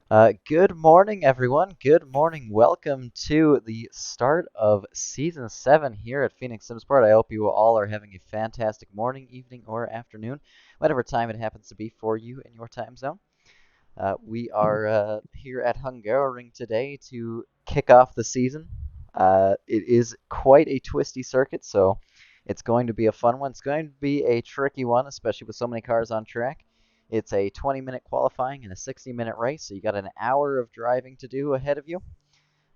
Good morning, everyone. Good morning. Welcome to the start of Season 7 here at Phoenix SimSport. I hope you all are having a fantastic morning, evening, or afternoon, whatever time it happens to be for you in your time zone. We are here at Hungaroring today to kick off the season. It is quite a twisty circuit, so it's going to be a fun one. It's going to be a tricky one, especially with so many cars on track. It's a 20-minute qualifying and a 60-minute race, so you got an hour of driving to do ahead of you.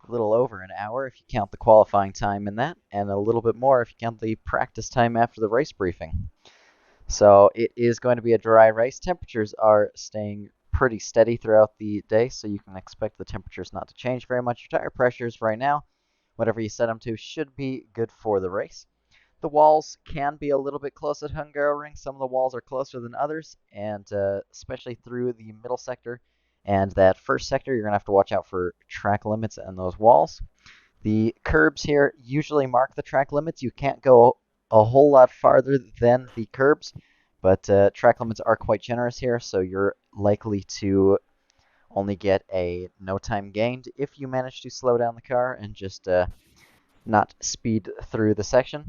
A little over an hour if you count the qualifying time in that, and a little bit more if you count the practice time after the race briefing. So it is going to be a dry race. Temperatures are staying pretty steady throughout the day, so you can expect the temperatures not to change very much. Your tire pressures right now, whatever you set them to, should be good for the race. The walls can be a little bit close at Hungaroring. Some of the walls are closer than others, and especially through the middle sector and that first sector, you're going to have to watch out for track limits and those walls. The curbs here usually mark the track limits. You can't go a whole lot farther than the curbs, but track limits are quite generous here, so you're likely to only get a no time gained if you manage to slow down the car and just not speed through the section.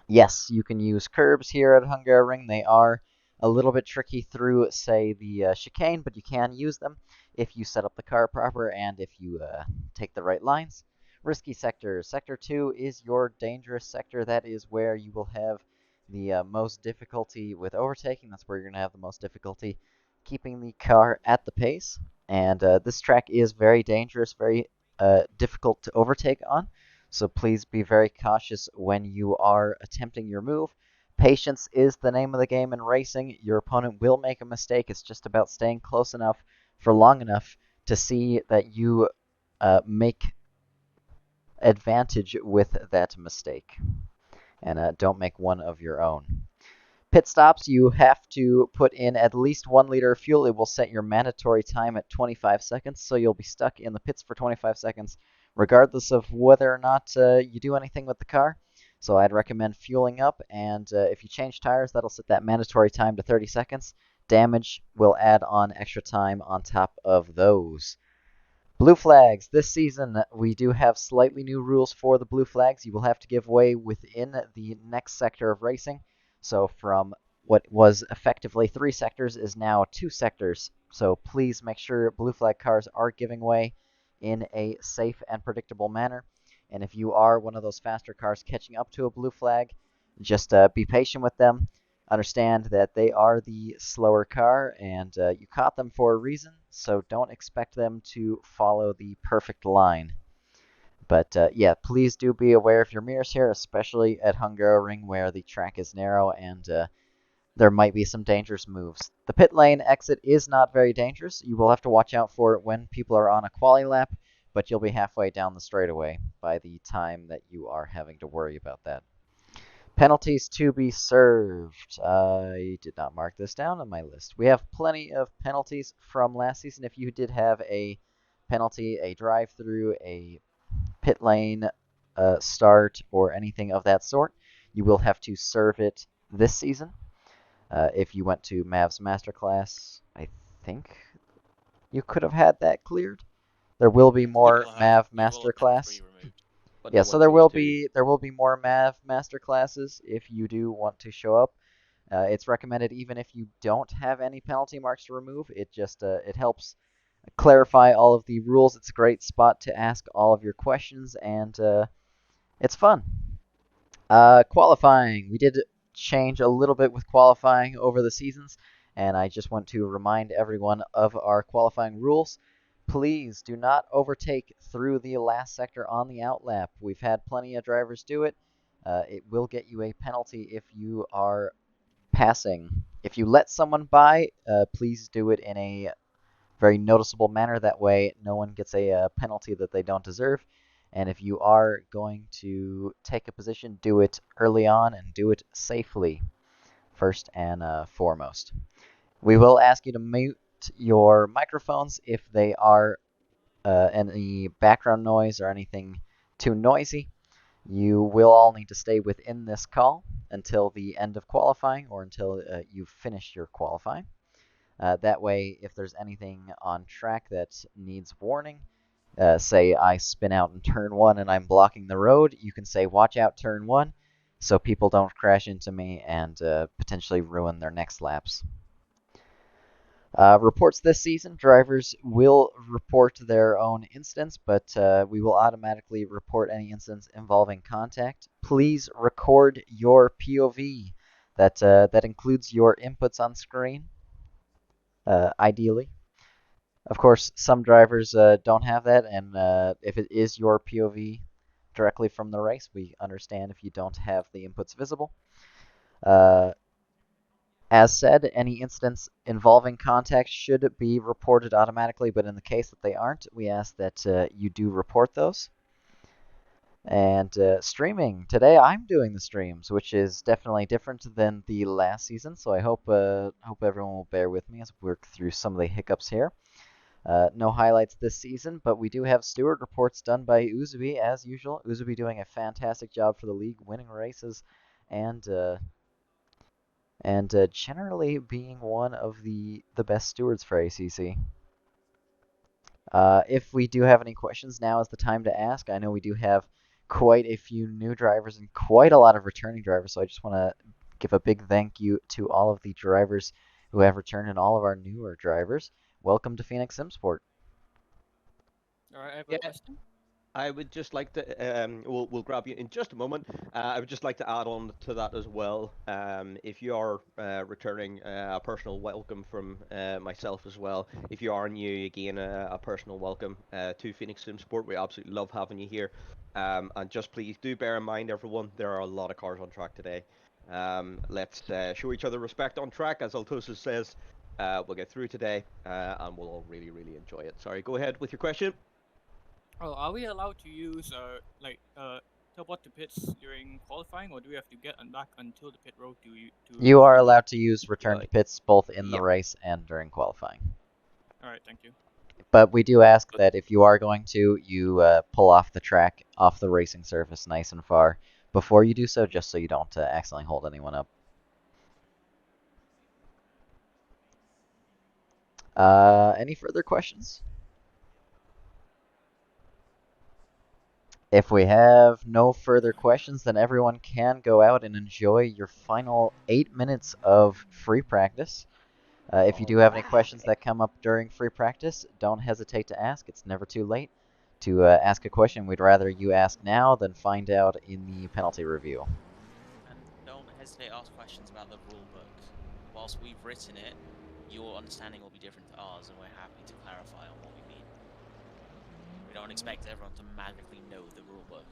Yes, you can use curbs here at Hungaroring. They are a little bit tricky through, say, the chicane, but you can use them if you set up the car proper and if you take the right lines. Risky sectors. Sector 2 is your dangerous sector. That is where you will have the most difficulty with overtaking. That's where you're going to have the most difficulty keeping the car at the pace. And this track is very dangerous, very difficult to overtake on. So please be very cautious when you are attempting your move. Patience is the name of the game in racing. Your opponent will make a mistake. It's just about staying close enough for long enough to see that you make advantage with that mistake. And don't make one of your own. Pit stops, you have to put in at least 1 liter of fuel. It will set your mandatory time at 25 seconds, so you'll be stuck in the pits for 25 seconds, regardless of whether or not you do anything with the car. So I'd recommend fueling up, and if you change tires, that'll set that mandatory time to 30 seconds. Damage will add on extra time on top of those. Blue flags. This season, we do have slightly new rules for the blue flags. You will have to give way within the next sector of racing. So from what was effectively 3 sectors is now 2 sectors. So please make sure blue flag cars are giving way in a safe and predictable manner. And if you are one of those faster cars catching up to a blue flag, just be patient with them. Understand that they are the slower car and you caught them for a reason, so don't expect them to follow the perfect line. But yeah, please do be aware of your mirrors here, especially at Hungaroring where the track is narrow and there might be some dangerous moves. The pit lane exit is not very dangerous. You will have to watch out for it when people are on a quali lap, but you'll be halfway down the straightaway by the time that you are having to worry about that. Penalties to be served. I did not mark this down on my list. We have plenty of penalties from last season. If you did have a penalty, a drive through, a pit lane start, or anything of that sort, you will have to serve it this season. If you went to Mav's Masterclass, I think you could have had that cleared. There will be more Mav You will have to be Masterclass. removed. But Yeah, no so one there knows will to. be more Mav master classes if you do want to show up. It's recommended even if you don't have any penalty marks to remove. It just it helps clarify all of the rules. It's a great spot to ask all of your questions, and it's fun. Qualifying. We did change a little bit with qualifying over the seasons, and I just want to remind everyone of our qualifying rules. Please do not overtake through the last sector on the outlap. We've had plenty of drivers do it. It will get you a penalty if you are passing. If you let someone by, please do it in a very noticeable manner. That way, no one gets a penalty that they don't deserve. And if you are going to take a position, do it early on and do it safely, first and foremost. We will ask you to mute your microphones if they are any background noise or anything too noisy. You will all need to stay within this call until the end of qualifying or until you've finished your qualifying. That way, if there's anything on track that needs warning, say I spin out in turn 1 and I'm blocking the road, you can say watch out turn 1 so people don't crash into me and potentially ruin their next laps. Reports this season, drivers will report their own incidents, but we will automatically report any incidents involving contact. Please record your POV. That includes your inputs on screen, ideally. Of course, some drivers don't have that, and if it is your POV directly from the race, we understand if you don't have the inputs visible. Uh, As said, any incidents involving contact should be reported automatically, but in the case that they aren't, we ask that you do report those. And streaming. Today I'm doing the streams, which is definitely different than the last season, so I hope everyone will bear with me as we work through some of the hiccups here. No highlights this season, but we do have steward reports done by Uzubi as usual. Uzubi doing a fantastic job for the league, winning races, and generally being one of the best stewards for ACC. If we do have any questions, now is the time to ask. I know we do have quite a few new drivers and quite a lot of returning drivers, so I just want to give a big thank you to all of the drivers who have returned and all of our newer drivers. Welcome to Phoenix SimSport. All right, I have a Yeah, question. I would just like to, we'll grab you in just a moment. I would just like to add on to that as well. If you are returning, a personal welcome from myself as well. If you are new, again, a personal welcome to Phoenix SimSport. We absolutely love having you here. And just please do bear in mind, everyone, there are a lot of cars on track today. Let's show each other respect on track, as Altosis says. We'll get through today, and we'll all really, really enjoy it. Sorry, go ahead with your question. Oh, are we allowed to use teleport to pits during qualifying, or do we have to get back until the pit road to You are do that? allowed to use return to pits both in the Yep. race and during qualifying. All right, thank you. But we do ask that if you are going to, you pull off the track, off the racing surface nice and far before you do so, just so you don't accidentally hold anyone up. Any further questions? If we have no further questions, then everyone can go out and enjoy your final 8 minutes of free practice. If you do have any questions that come up during free practice, don't hesitate to ask. It's never too late to ask a question. We'd rather you ask now than find out in the penalty review. And don't hesitate to ask questions about the rule book. Whilst we've written it, your understanding will be different to ours, and we're happy to clarify on what we mean. We don't expect everyone to magically know the rule book.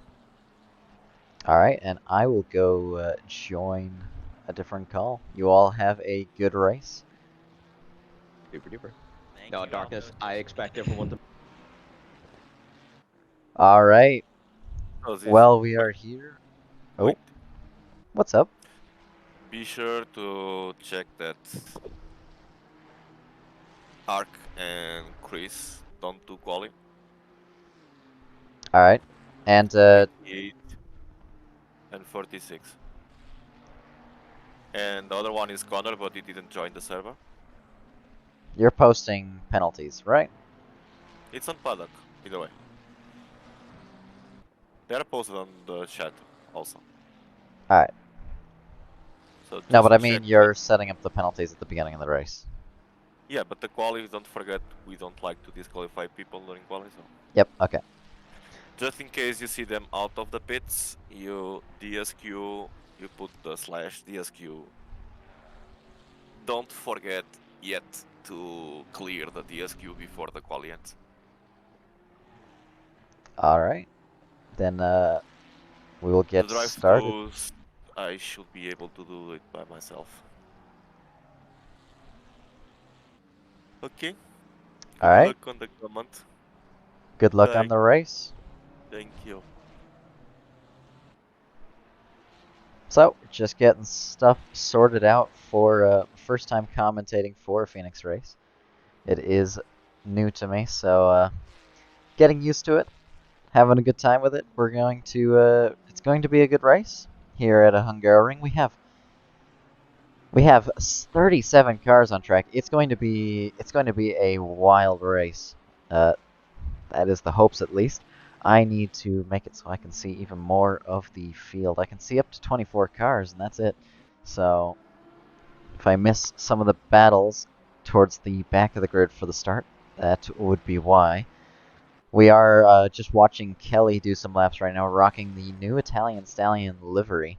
Alright, and I will go join a different call. You all have a good race. Super duper. Thank No, you, darkness. Albert. I expect everyone to. Alright, Oh, this well, we are here. Oh, point. what's up? Be sure to check that Ark and Chris don't do quali. Alright, and 28 and 46. And the other one is Connor, but he didn't join the server. you're posting penalties, right? It's on Paddock, either way. They are posted on the chat also. Alright. So No, but I just mean check you're setting up the penalties at the beginning of the race. Yeah, but the quali, don't forget, we don't like to disqualify people during quali, so. Yep, okay. Just in case you see them out of the pits, you DSQ, you put the slash DSQ. Don't forget yet to clear the DSQ before the quali ends. Alright. Then we will get the drive started. throughs, I should be able to do it by myself. Okay. Good Alright. luck on the comment. Good luck Bye. on the race. Thank you. So, just getting stuff sorted out for first time commentating for a Phoenix race. It is new to me, so getting used to it, having a good time with it. We're going to it's going to be a good race here at a Hungaroring. We have We have 37 cars on track. It's going to be a wild race. That is the hopes, at least. I need to make it so I can see even more of the field. I can see up to 24 cars, and that's it. So if I miss some of the battles towards the back of the grid for the start, that would be why. We are just watching Kelly do some laps right now, rocking the new Italian Stallion livery.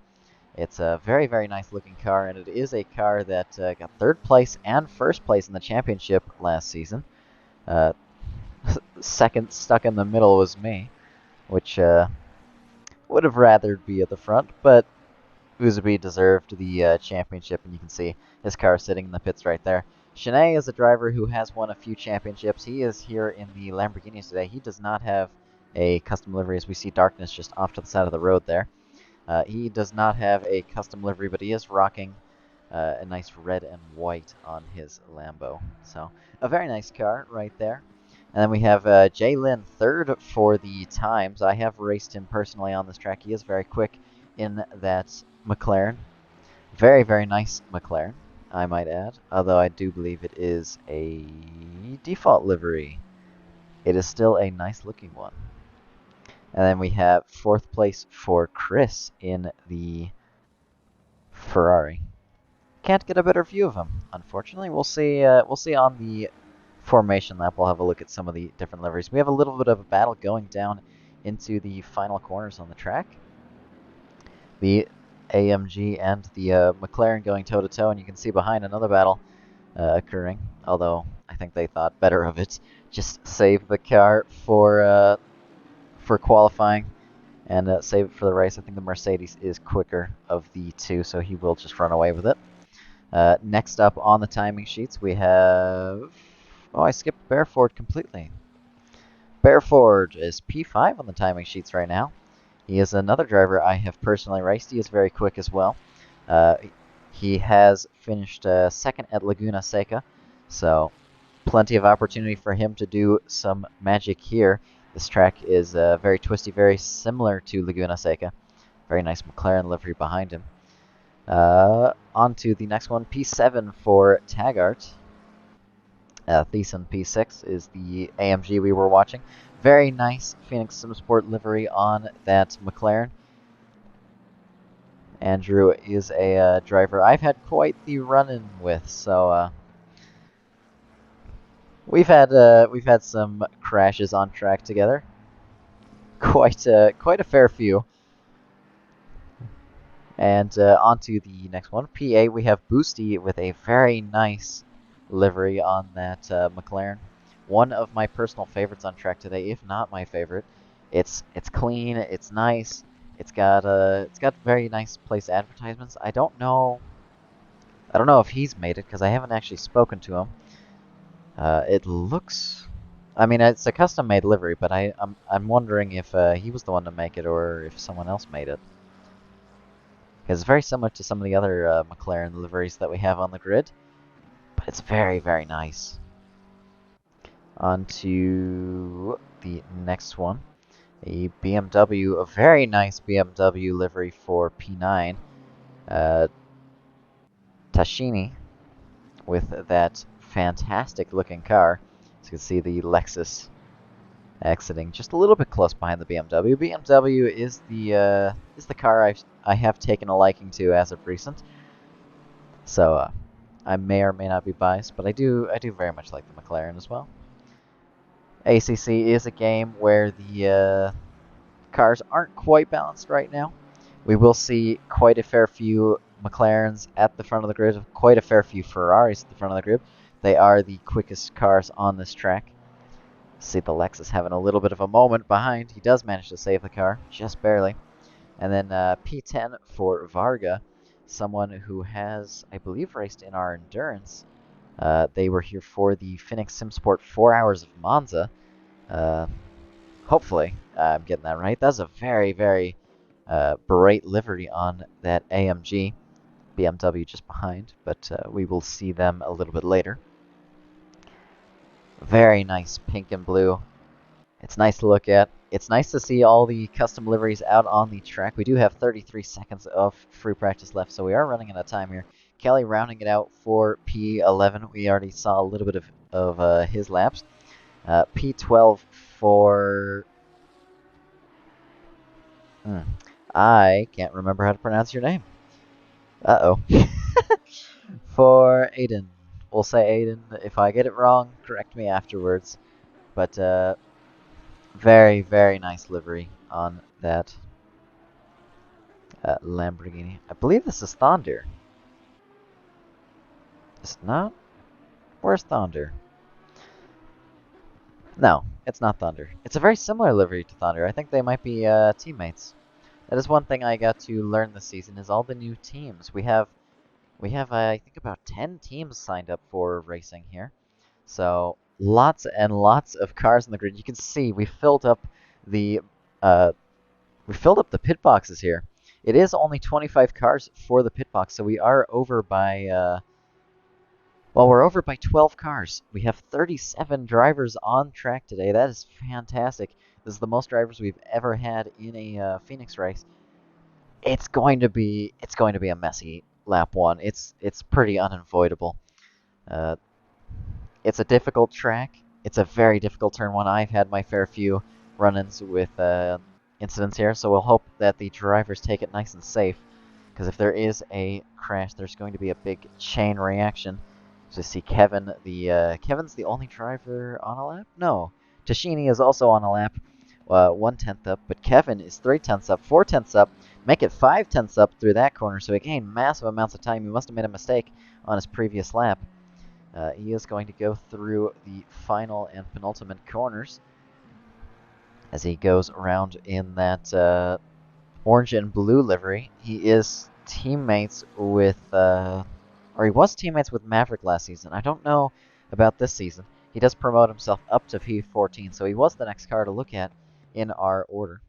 It's a very, very nice looking car, and it is a car that got third place and first place in the championship last season. Second stuck in the middle was me, which would have rather be at the front, but Uzabi deserved the championship, and you can see his car sitting in the pits right there. Shanae is a driver who has won a few championships. He is here in the Lamborghinis today. He does not have a custom livery, as we see Darkness just off to the side of the road there. He does not have a custom livery, but he is rocking a nice red and white on his Lambo. So a very nice car right there. And then we have Jay Lynn third for the times. I have raced him personally on this track. He is very quick in that McLaren. Very, very nice McLaren, I might add. Although I do believe it is a default livery. It is still a nice looking one. And then we have fourth place for Chris in the Ferrari. Can't get a better view of him, unfortunately. We'll see. We'll see on the formation lap. We'll have a look at some of the different liveries. We have a little bit of a battle going down into the final corners on the track. The AMG and the McLaren going toe to toe, and you can see behind another battle occurring. Although I think they thought better of it. Just save the car for qualifying and save it for the race. I think the Mercedes is quicker of the two, so he will just run away with it. Next up on the timing sheets, we have... Oh, I skipped Bearford completely. Bearford is P5 on the timing sheets right now. He is another driver I have personally raced. He is very quick as well. He has finished second at Laguna Seca, so plenty of opportunity for him to do some magic here. This track is very twisty, very similar to Laguna Seca. Very nice McLaren livery behind him. On to the next one, P7 for Taggart. Thiessen P6 is the AMG we were watching. Very nice Phoenix SimSport livery on that McLaren. Andrew is a driver I've had quite the run-in with, so we've had some crashes on track together. Quite a fair few. And on to the next one, P8. We have Boosty with a very nice livery on that McLaren. One of my personal favorites on track today, if not my favorite. It's clean, it's nice, it's got very nice place advertisements. I don't know if he's made it because I haven't actually spoken to him. It looks, I mean, it's a custom made livery, but I'm wondering if he was the one to make it or if someone else made it. Because it's very similar to some of the other McLaren liveries that we have on the grid, but it's very, very nice. On to the next one, a BMW, a very nice BMW livery for P9. Tashini with that fantastic looking car. As you can see the Lexus exiting just a little bit close behind the BMW. BMW is the car I have taken a liking to as of recent. So I may or may not be biased, but I do very much like the McLaren as well. ACC is a game where the cars aren't quite balanced right now. We will see quite a fair few McLarens at the front of the grid, quite a fair few Ferraris at the front of the grid. They are the quickest cars on this track. See the Lexus having a little bit of a moment behind. He does manage to save the car, just barely. And then P10 for Varga, someone who has, I believe, raced in our Endurance. They were here for the Phoenix SimSport 4 Hours of Monza. Hopefully, I'm getting that right. That's a very, very bright livery on that AMG. BMW just behind, but we will see them a little bit later. Very nice pink and blue. It's nice to look at. It's nice to see all the custom liveries out on the track. We do have 33 seconds of free practice left, so we are running out of time here. Kelly rounding it out for P11. We already saw a little bit of his laps. P12 for... I can't remember how to pronounce your name. Uh-oh. For Aiden. We'll say Aiden. If I get it wrong, correct me afterwards. But very, very nice livery on that Lamborghini. I believe this is Thunder. Is it not? Where's Thunder? No, it's not Thunder. It's a very similar livery to Thunder. I think they might be teammates. That is one thing I got to learn this season is all the new teams. We have I think about 10 teams signed up for racing here. So lots and lots of cars in the grid. You can see we filled up the pit boxes here. It is only 25 cars for the pit box, so we are over by we're over by 12 cars. We have 37 drivers on track today. That is fantastic. This is the most drivers we've ever had in a Phoenix race. It's going to be a messy lap one. It's pretty unavoidable. Uh, it's a difficult track. It's a very difficult turn one. I've had my fair few run-ins with incidents here, so we'll hope that the drivers take it nice and safe. Because if there is a crash, there's going to be a big chain reaction. So see Kevin, Kevin's the only driver on a lap? No. Tashini is also on a lap, 1/10 up, but Kevin is 3/10 up, 4/10 up, make it 5/10 up through that corner, so he gained massive amounts of time. He must have made a mistake on his previous lap. He is going to go through the final and penultimate corners as he goes around in that orange and blue livery. He is teammates with, or he was teammates with Maverick last season. I don't know about this season. He does promote himself up to P14, so he was the next car to look at in our order.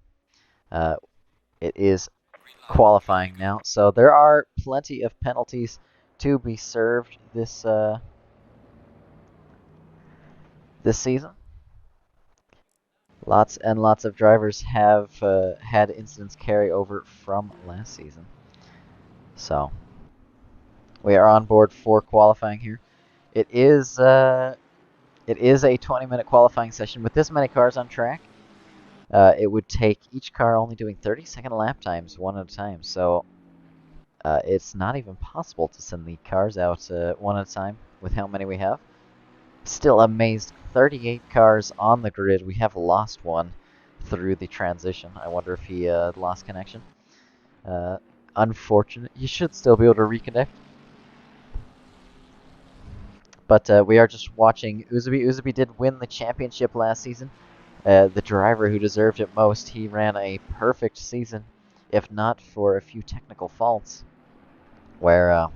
It is qualifying now, so there are plenty of penalties to be served this season. Lots and lots of drivers have had incidents carry over from last season. So we are on board for qualifying here. It is a 20-minute qualifying session with this many cars on track. It would take each car only doing 30-second lap times one at a time. So it's not even possible to send the cars out one at a time with how many we have. Still amazed, 38 cars on the grid. We have lost one through the transition. I wonder if he lost connection. Unfortunate. You should still be able to reconnect. But we are just watching Uzubi. Uzubi did win the championship last season. The driver who deserved it most, he ran a perfect season, if not for a few technical faults. Where,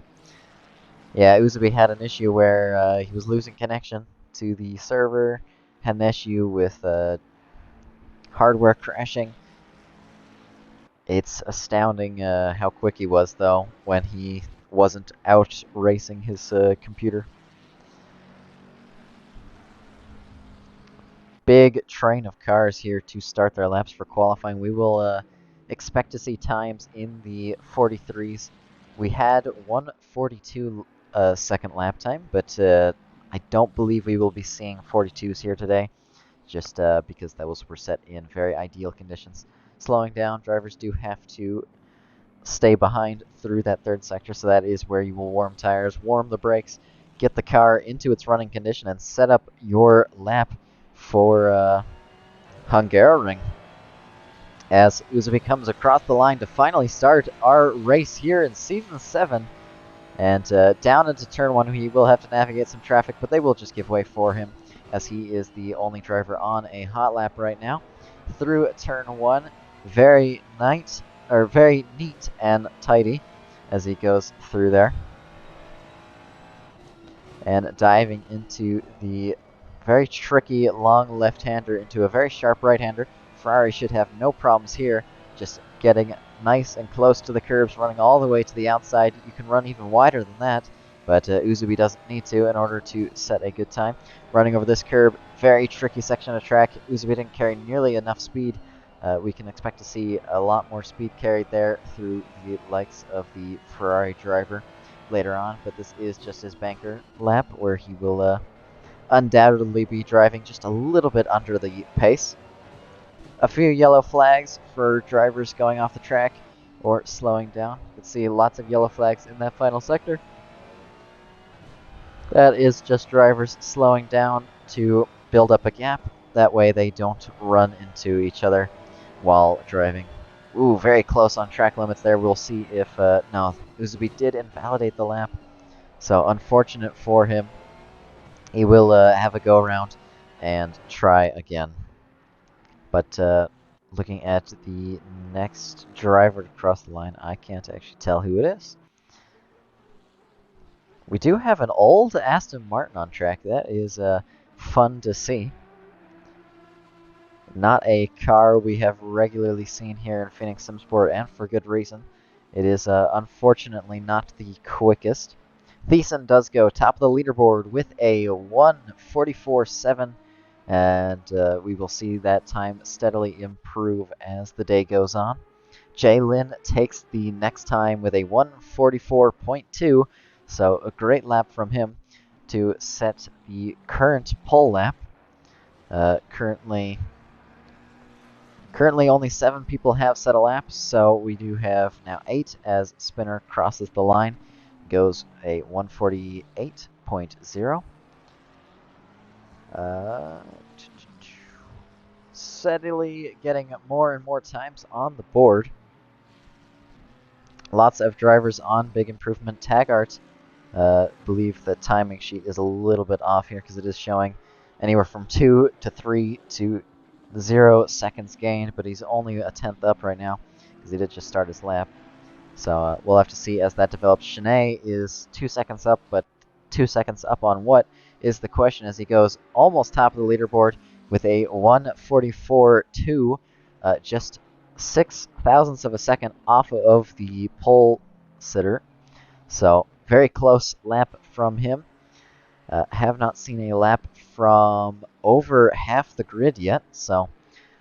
yeah, Uzubi had an issue where he was losing connection to the server, had an issue with hardware crashing. It's astounding how quick he was, though, when he wasn't out racing his computer. Big train of cars here to start their laps for qualifying. We will expect to see times in the 43s. We had 1:42 second lap time, but I don't believe we will be seeing 42s here today, just because those were set in very ideal conditions. Slowing down, drivers do have to stay behind through that third sector, so that is where you will warm tires, warm the brakes, get the car into its running condition, and set up your lap for Hungaroring. As Uzubi comes across the line to finally start our race here in Season 7. And down into Turn 1, he will have to navigate some traffic, but they will just give way for him, as he is the only driver on a hot lap right now. Through Turn 1, very neat and tidy as he goes through there. And diving into the very tricky long left-hander into a very sharp right-hander. Ferrari should have no problems here, just getting nice and close to the curbs, running all the way to the outside. You can run even wider than that, but Uzubi doesn't need to in order to set a good time. Running over this curb, very tricky section of track. Uzubi didn't carry nearly enough speed. We can expect to see a lot more speed carried there through the likes of the Ferrari driver. later on, but this is just his banker lap where he will undoubtedly be driving just a little bit under the pace. A few yellow flags for drivers going off the track or slowing down. You can see lots of yellow flags in that final sector. That is just drivers slowing down to build up a gap. That way they don't run into each other while driving. Ooh, very close on track limits there. We'll see if, no, Uzubi did invalidate the lap. So unfortunate for him. He will have a go around and try again. But looking at the next driver to cross the line, I can't actually tell who it is. We do have an old Aston Martin on track. That is fun to see. Not a car we have regularly seen here in Phoenix SimSport, and for good reason. It is unfortunately not the quickest. Thiessen does go top of the leaderboard with a 1:44.7, and we will see that time steadily improve as the day goes on. Jay-Lin takes the next time with a 1:44.2, so a great lap from him to set the current pole lap. Currently only 7 people have set a lap, so we do have now 8 as Spinner crosses the line, goes a 1:48.0. Steadily getting more and more times on the board. Lots of drivers on big improvement. Taggart, believe the timing sheet is a little bit off here because it is showing anywhere from 2 to 3 to 0 seconds gained, but he's only a tenth up right now because he did just start his lap. So we'll have to see as that develops. Shanae is 2 seconds up, but 2 seconds up on what is the question as he goes almost top of the leaderboard with a 1:44.2, just 6 thousandths of a second off of the pole sitter. So very close lap from him. Have not seen a lap from over half the grid yet, so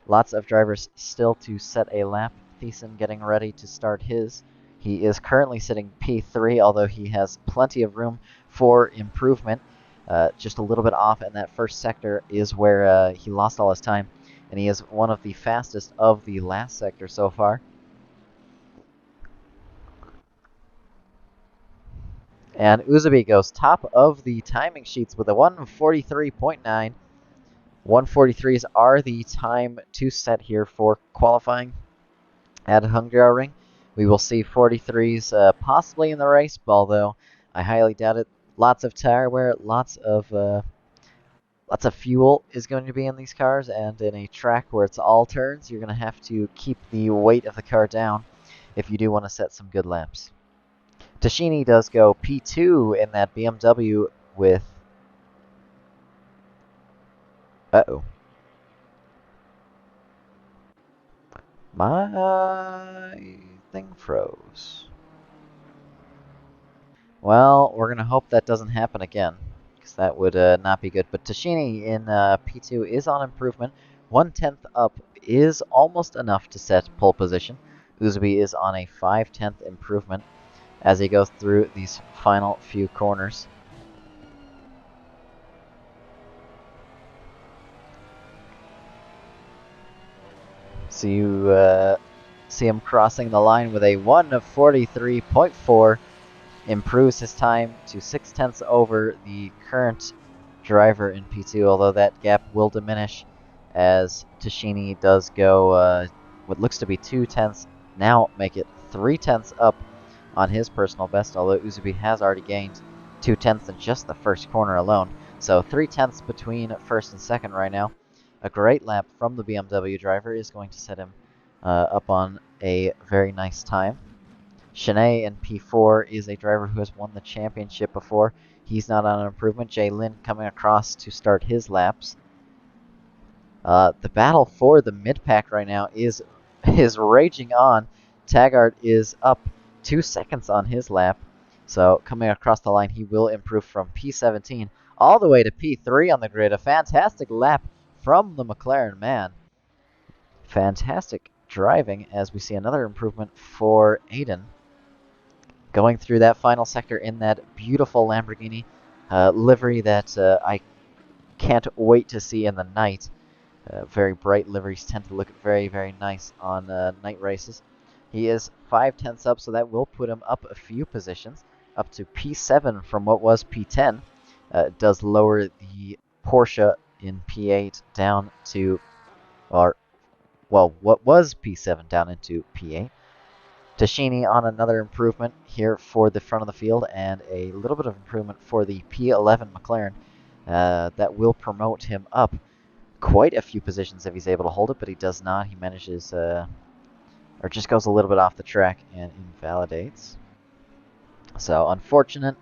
lots of drivers still to set a lap. Thiessen getting ready to start his. He is currently sitting P3, although he has plenty of room for improvement. Just a little bit off in that first sector is where he lost all his time, and he is one of the fastest of the last sector so far. And Uzubi goes top of the timing sheets with a 1:43.9. 1:43s are the time to set here for qualifying at Hungaroring. We will see 43s possibly in the race, although I highly doubt it. Lots of tire wear, lots of fuel is going to be in these cars, and in a track where it's all turns, you're going to have to keep the weight of the car down if you do want to set some good laps. Tashini does go P2 in that BMW with... Uh-oh. My thing froze. Well, we're going to hope that doesn't happen again, because that would not be good. But Tashini in P2 is on improvement. 1/10 up is almost enough to set pole position. Uzubi is on a 5/10 improvement as he goes through these final few corners. So you see him crossing the line with a 1:43.4, improves his time to 6/10 over the current driver in P2, although that gap will diminish as Tashini does go what looks to be 2/10, now make it 3/10 up on his personal best, although Uzubi has already gained 2/10 in just the first corner alone. So 3/10 between first and second right now. A great lap from the BMW driver is going to set him up on a very nice time. Shanae in P4 is a driver who has won the championship before. He's not on an improvement. Jay-Lin coming across to start his laps. The battle for the mid-pack right now is raging on. Taggart is up 2 seconds on his lap. So coming across the line, he will improve from P17 all the way to P3 on the grid. A fantastic lap from the McLaren man. Fantastic driving as we see another improvement for Aiden. going through that final sector in that beautiful Lamborghini livery that I can't wait to see in the night. Very bright liveries tend to look very, very nice on night races. He is 5/10 up, so that will put him up a few positions, up to P7 from what was P10. It does lower the Porsche in P8 down to, or well, what was P7 down into P8. Tashini on another improvement here for the front of the field, and a little bit of improvement for the P11 McLaren. That will promote him up quite a few positions if he's able to hold it, but he does not. He manages, or just goes a little bit off the track and invalidates. So unfortunate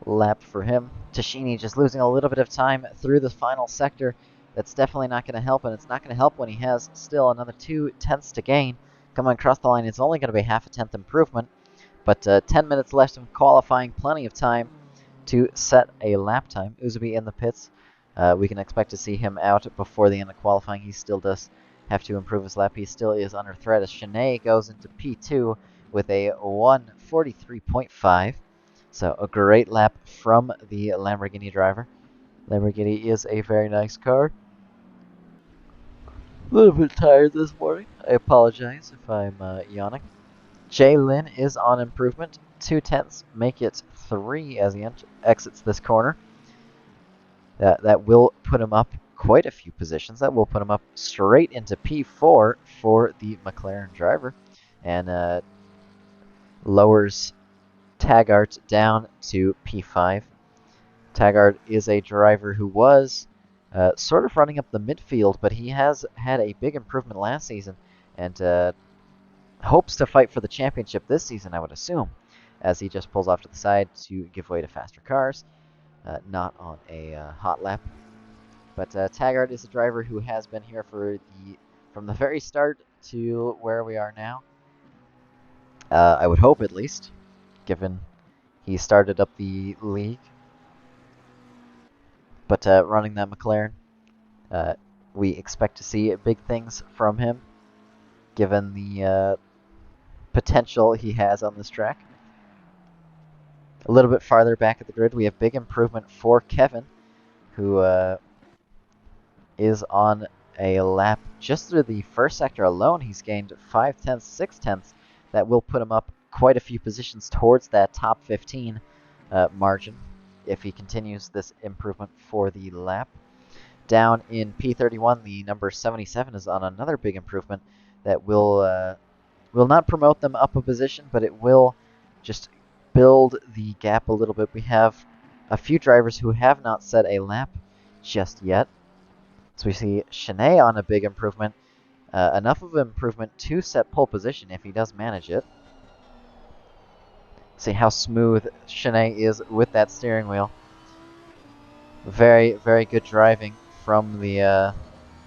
lap for him. Tashini just losing a little bit of time through the final sector. That's definitely not going to help, and it's not going to help when he has still another 2/10 to gain. Coming across the line, it's only going to be half a tenth improvement, but 10 minutes left in qualifying, plenty of time to set a lap time. Uzubi in the pits. We can expect to see him out before the end of qualifying. He still does have to improve his lap. He still is under threat as Shanae goes into P2 with a 1:43.5. So a great lap from the Lamborghini driver. Lamborghini is a very nice car. A little bit tired this morning. I apologize if I'm yawning. Jay Lin is on improvement. 2/10, make it 3 as he exits this corner. That will put him up quite a few positions. That will put him up straight into P4 for the McLaren driver, and lowers Taggart down to P5. Taggart is a driver who was sort of running up the midfield, but he has had a big improvement last season, and hopes to fight for the championship this season, I would assume, as he just pulls off to the side to give way to faster cars, not on a hot lap. But Taggart is a driver who has been here from the very start to where we are now. I would hope, at least, given he started up the league. But running that McLaren, we expect to see big things from him, given the potential he has on this track. A little bit farther back at the grid, we have big improvement for Kevin, who is on a lap just through the first sector alone. He's gained 5/10, 6/10. That will put him up quite a few positions towards that top 15 margin if he continues this improvement for the lap. Down in P31, the number 77 is on another big improvement that will not promote them up a position, but it will just build the gap a little bit. We have a few drivers who have not set a lap just yet. So we see Shanae on a big improvement, enough of an improvement to set pole position if he does manage it. See how smooth Shanae is with that steering wheel. Very, very good driving from the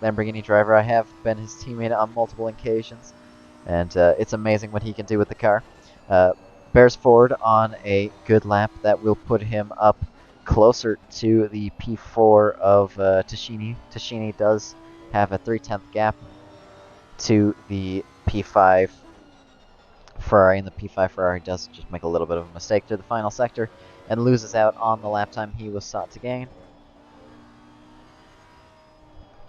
Lamborghini driver. I have been his teammate on multiple occasions, and it's amazing what he can do with the car. Bears forward on a good lap that will put him up closer to the P4 of Tashini. Tashini does have a 3/10 gap to the P5 Ferrari, and the P5 Ferrari does just make a little bit of a mistake through the final sector and loses out on the lap time he was sought to gain.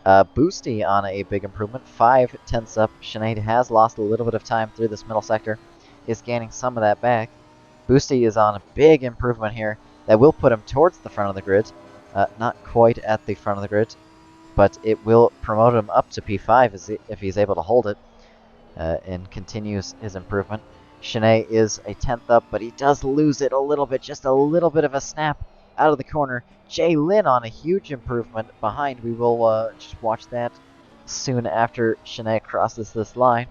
Boosty on a big improvement, 5/10 up. Sinead has lost a little bit of time through this middle sector, is gaining some of that back. Boosty is on a big improvement here that will put him towards the front of the grid. Not quite at the front of the grid, but it will promote him up to P5 if he's able to hold it and continues his improvement. Shanae is a 10th up, but he does lose it a little bit, just a little bit of a snap out of the corner. Jay Lin on a huge improvement behind. We will just watch that soon after Shanae crosses this line.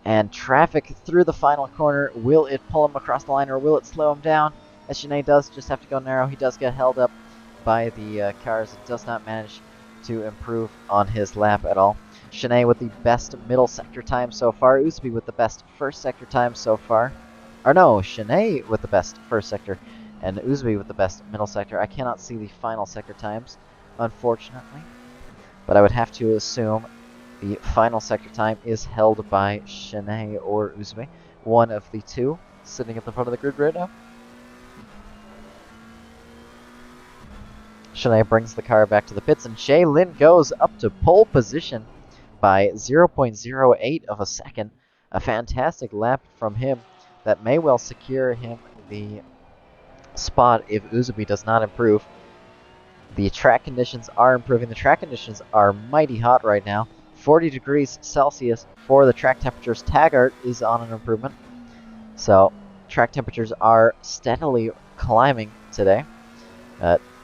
And traffic through the final corner. Will it pull him across the line, or will it slow him down? As Shanae does just have to go narrow. He does get held up by the cars. It does not manage to improve on his lap at all. Shanae with the best middle sector time so far. Usby with the best first sector time so far. Or no, Shanae with the best first sector, and Usby with the best middle sector. I cannot see the final sector times, unfortunately, but I would have to assume the final sector time is held by Shanae or Usby. one of the two sitting at the front of the grid right now. Shanae brings the car back to the pits, and Jaylin goes up to pole position by 0.08 of a second. A fantastic lap from him that may well secure him the spot if Uzubi does not improve. The track conditions are improving. The track conditions are mighty hot right now. 40 degrees Celsius for the track temperatures. Taggart is on an improvement. So track temperatures are steadily climbing today.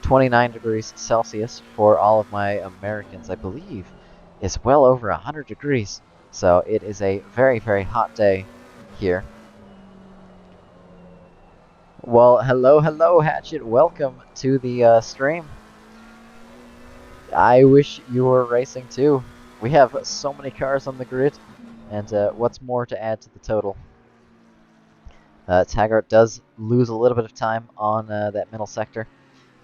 29 degrees Celsius for all of my Americans, I believe, is well over 100 degrees. So it is a very, very hot day here. Well, hello, Hatchet. Welcome to the stream. I wish you were racing too. We have so many cars on the grid, and what's more to add to the total? Taggart does lose a little bit of time on that middle sector.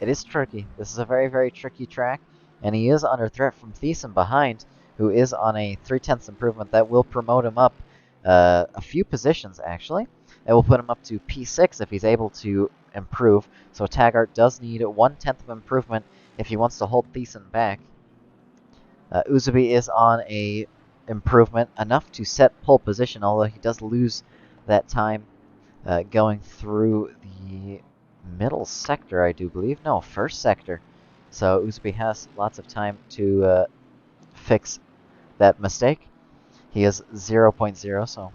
It is tricky. This is a very, very tricky track, and he is under threat from Thiessen behind, who is on a 3/10 improvement that will promote him up a few positions, actually. That will put him up to P6 if he's able to improve. So Taggart does need 1/10 of improvement if he wants to hold Thiessen back. Uzubi is on a improvement enough to set pole position, although he does lose that time going through the middle sector, I do believe. No, first sector. So Uzubi has lots of time to fix that mistake. He is 0.0, so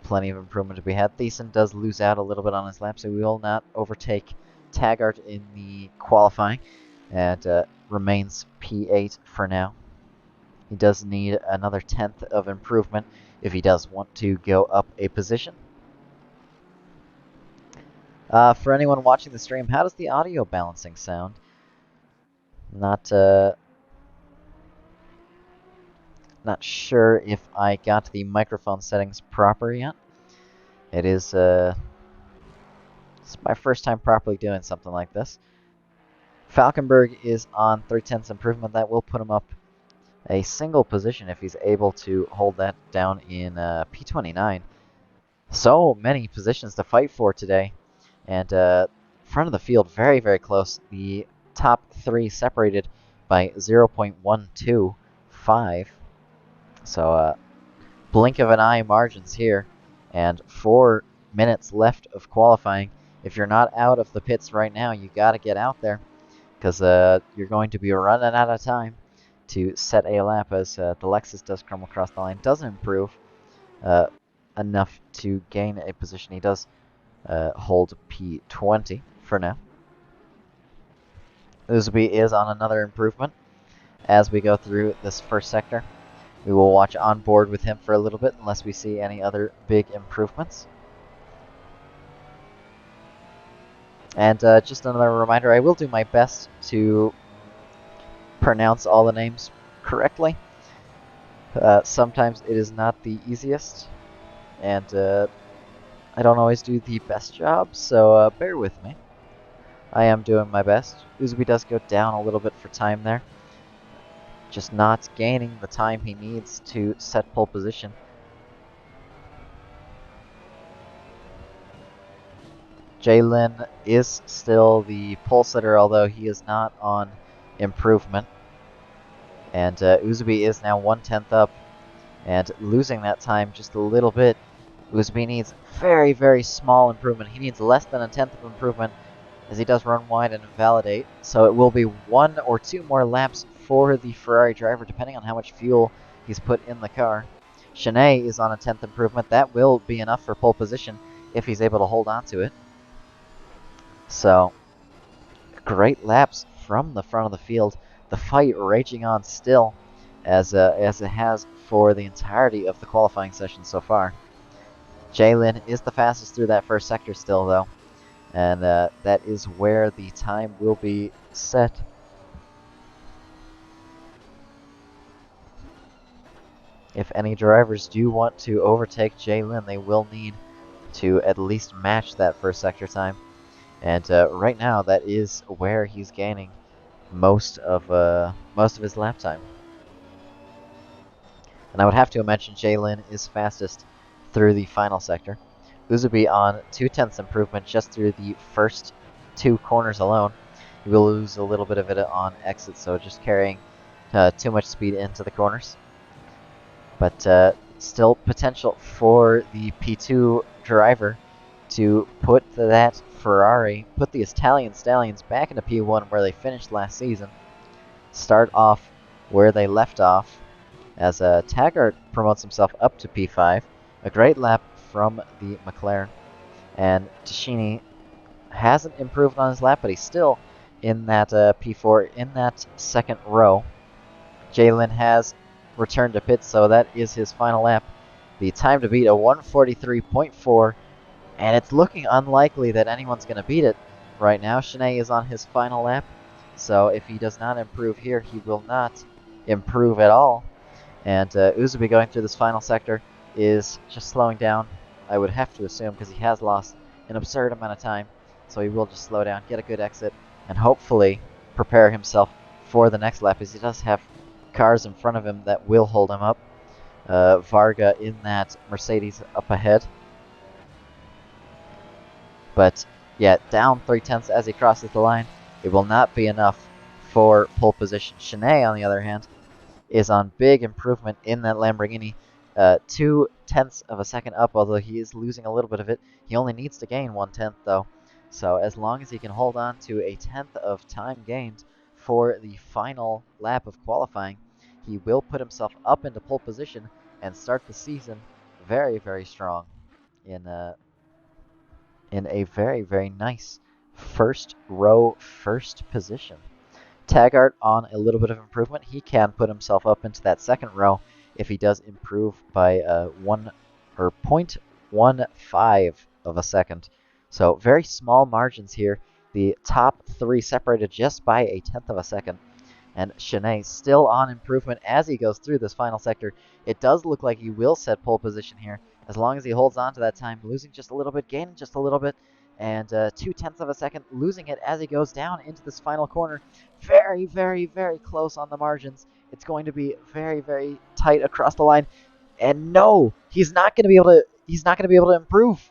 plenty of improvement to be had. Thiessen does lose out a little bit on his lap, so we will not overtake Taggart in the qualifying, and remains P8 for now. He does need another 10th of improvement if he does want to go up a position. For anyone watching the stream, how does the audio balancing sound? Not sure if I got the microphone settings proper yet. It is it's my first time properly doing something like this. Falkenberg is on 3/10 improvement. That will put him up a single position if he's able to hold that down in P29. So many positions to fight for today. And front of the field, very, very close. The top three separated by 0.125. So blink of an eye margins here. And 4 minutes left of qualifying. If you're not out of the pits right now, you got to get out there, because you're going to be running out of time to set a lap as the Lexus does come across the line. Doesn't improve enough to gain a position. He does hold P20 for now. Uzubi is on another improvement as we go through this first sector. We will watch on board with him for a little bit unless we see any other big improvements. And just another reminder, I will do my best to pronounce all the names correctly. Sometimes it is not the easiest, and I don't always do the best job, so bear with me. I am doing my best. Uzubi does go down a little bit for time there. Just not gaining the time he needs to set pole position. Jaylin is still the pole sitter, although he is not on improvement. And Uzubi is now 1/10 up and losing that time just a little bit. Uzubi needs very, very small improvement. He needs less than a 10th of improvement as he does run wide and invalidate. So it will be 1 or 2 more laps for the Ferrari driver, depending on how much fuel he's put in the car. Shanae is on a 10th improvement. That will be enough for pole position if he's able to hold on to it. So, great laps from the front of the field. The fight raging on still, as it has for the entirety of the qualifying session so far. Jaylin is the fastest through that first sector still, though, and that is where the time will be set. If any drivers do want to overtake Jaylin, they will need to at least match that first sector time. And right now, that is where he's gaining most of his lap time. And I would have to imagine Jaylin is fastest through the final sector. Uzubi on 2/10 improvement just through the first 2 corners alone. He will lose a little bit of it on exit, so just carrying too much speed into the corners. But still potential for the P2 driver to put that Ferrari, put the Italian Stallions back into P1 where they finished last season. Start off where they left off as Taggart promotes himself up to P5. A great lap from the McLaren. And Tashini hasn't improved on his lap, but he's still in that P4, in that second row. Jalen has returned to pit, so that is his final lap. The time to beat a 143.4, and it's looking unlikely that anyone's going to beat it right now. Shanae is on his final lap, so if he does not improve here, he will not improve at all. And Uzubi going through this final sector is just slowing down, I would have to assume, because he has lost an absurd amount of time. So he will just slow down, get a good exit, and hopefully prepare himself for the next lap, as he does have cars in front of him that will hold him up. Varga in that Mercedes up ahead. But yeah, down 3/10 as he crosses the line. It will not be enough for pole position. Shanae, on the other hand, is on big improvement in that Lamborghini. 2/10 of a second up, although he is losing a little bit of it. He only needs to gain 1/10 though. So as long as he can hold on to a 10th of time gained for the final lap of qualifying, he will put himself up into pole position and start the season very, very strong in a very, very nice first row, first position. Taggart on a little bit of improvement. He can put himself up into that second row if he does improve by 0.15 of a second. So very small margins here. The top 3 separated just by a 10th of a second. And Shanae still on improvement as he goes through this final sector. It does look like he will set pole position here as long as he holds on to that time, losing just a little bit, gaining just a little bit, and 0.2 of a second, losing it as he goes down into this final corner. Very, very, very close on the margins. It's going to be very, very tight across the line. And no, he's not going to be able to. He's not going to be able to improve.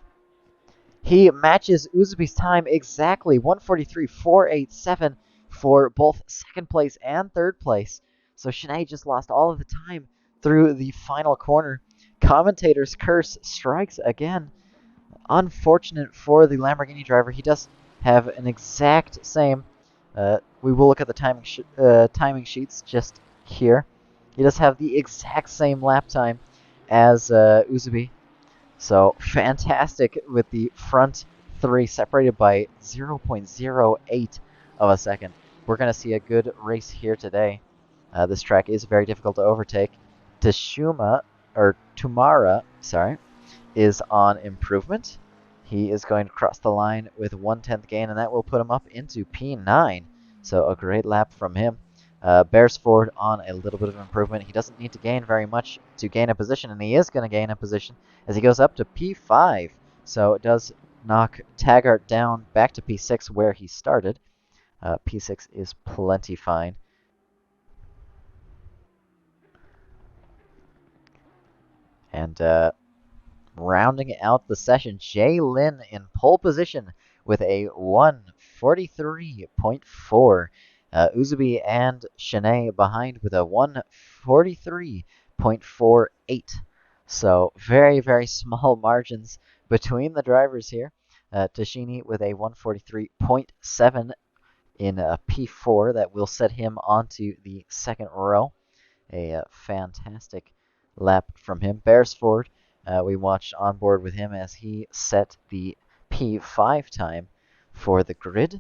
He matches Uzubi's time exactly, 143.487 for both second place and third place. So Shanae just lost all of the time through the final corner. Commentator's curse strikes again. Unfortunate for the Lamborghini driver. He does have an exact same. We will look at the timing sheets just here. He does have the exact same lap time as Uzubi. So fantastic with the front 3 separated by 0.08 of a second. We're going to see a good race here today. This track is very difficult to overtake. Tumara, is on improvement. He is going to cross the line with 1/10 gain, and that will put him up into P9. So a great lap from him. Beresford on a little bit of improvement. He doesn't need to gain very much to gain a position, and he is going to gain a position as he goes up to P5. So it does knock Taggart down back to P6 where he started. P6 is plenty fine. And rounding out the session, Jay Lin in pole position with a 143.4. Uzubi and Shanae behind with a 143.48. So very, very small margins between the drivers here. Tashini with a 143.7 in a P4 that will set him onto the second row. A fantastic lap from him. Beresford, we watched on board with him as he set the P5 time for the grid.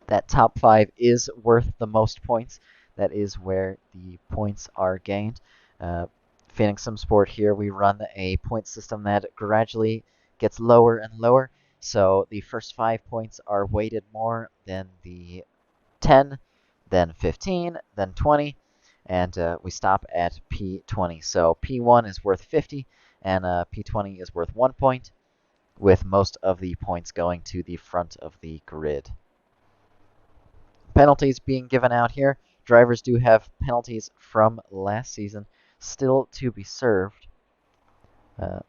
That top 5 is worth the most points. That is where the points are gained. Phoenix SimSport here, we run a point system that gradually gets lower and lower. So the first 5 points are weighted more than the 10, then 15, then 20, and we stop at P20. So P1 is worth 50, and P20 is worth 1 point, with most of the points going to the front of the grid. Penalties being given out here. Drivers do have penalties from last season still to be served. Uh,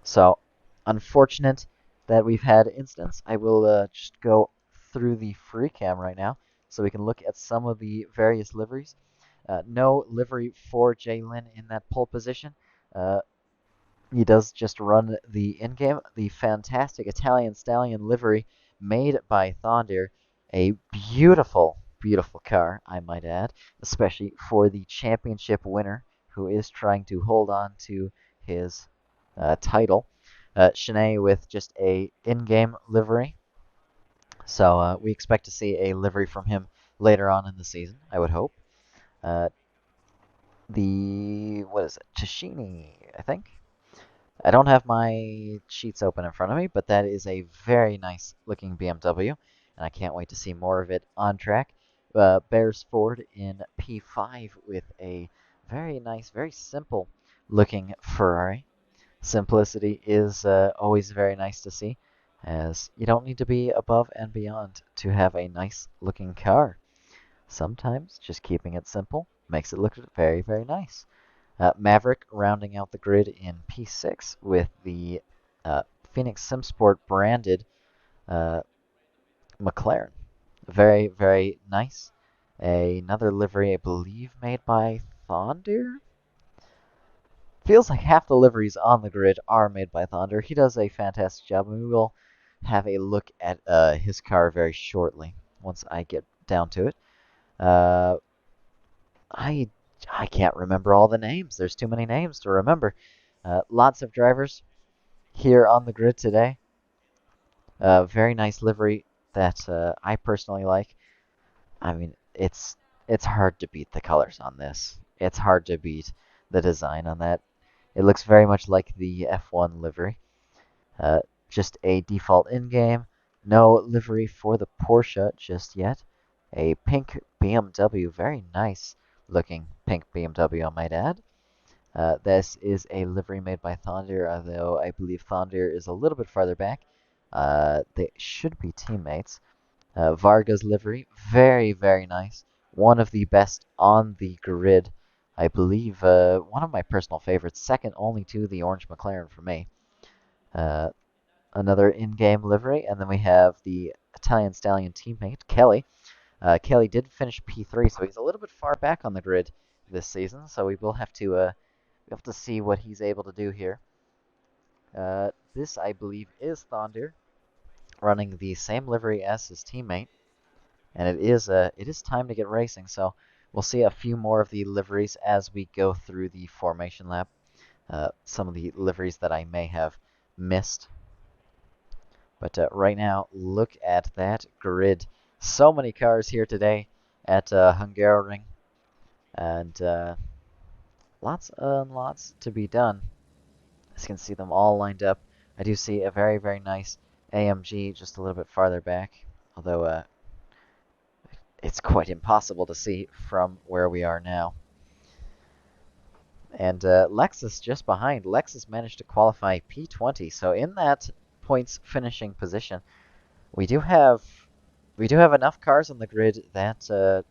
so, unfortunate that we've had incidents. I will just go through the free cam right now so we can look at some of the various liveries. No livery for Jalen in that pole position. Uh, he does just run the in-game, the fantastic Italian Stallion livery made by Thondir. A beautiful, beautiful car, I might add, especially for the championship winner who is trying to hold on to his title. Shanae with just a in-game livery. So we expect to see a livery from him later on in the season, I would hope. Uh, what is it? Tashini, I think. I don't have my sheets open in front of me, but that is a very nice looking BMW, and I can't wait to see more of it on track. Bears Ford in P5 with a very nice, very simple looking Ferrari. Simplicity is always very nice to see, as you don't need to be above and beyond to have a nice looking car. Sometimes just keeping it simple makes it look very, very nice. Maverick rounding out the grid in P6 with the Phoenix SimSport branded uh, McLaren. Very, very nice. Another livery, I believe, made by Thondir? Feels like half the liveries on the grid are made by Thondir. He does a fantastic job, and we will have a look at his car very shortly once I get down to it. Uh, I I can't remember all the names. There's too many names to remember. Lots of drivers here on the grid today. Very nice livery that I personally like. I mean, it's hard to beat the colors on this. It's hard to beat the design on that. It looks very much like the F1 livery. Uh, just a default in-game. No livery for the Porsche just yet. A pink BMW, very nice looking pink BMW, I might add. This is a livery made by Thondir, although I believe Thondir is a little bit farther back. They should be teammates. Varga's livery, very, very nice. One of the best on the grid. I believe one of my personal favorites, second only to the orange McLaren for me. Uh, Another in-game livery, and then we have the Italian Stallion teammate, Kelly. Kelly did finish P3, so he's a little bit far back on the grid this season, so we will have to see what he's able to do here. This, I believe, is Thondir running the same livery as his teammate, and it is time to get racing. So we'll see a few more of the liveries as we go through the formation lap. Some of the liveries that I may have missed, but right now, look at that grid. So many cars here today at Hungaroring, and lots and lots to be done. As you can see them all lined up. I do see a very, very nice AMG just a little bit farther back, although it's quite impossible to see from where we are now. And Lexus just behind. Lexus managed to qualify P20, so in that points finishing position, we do have enough cars on the grid that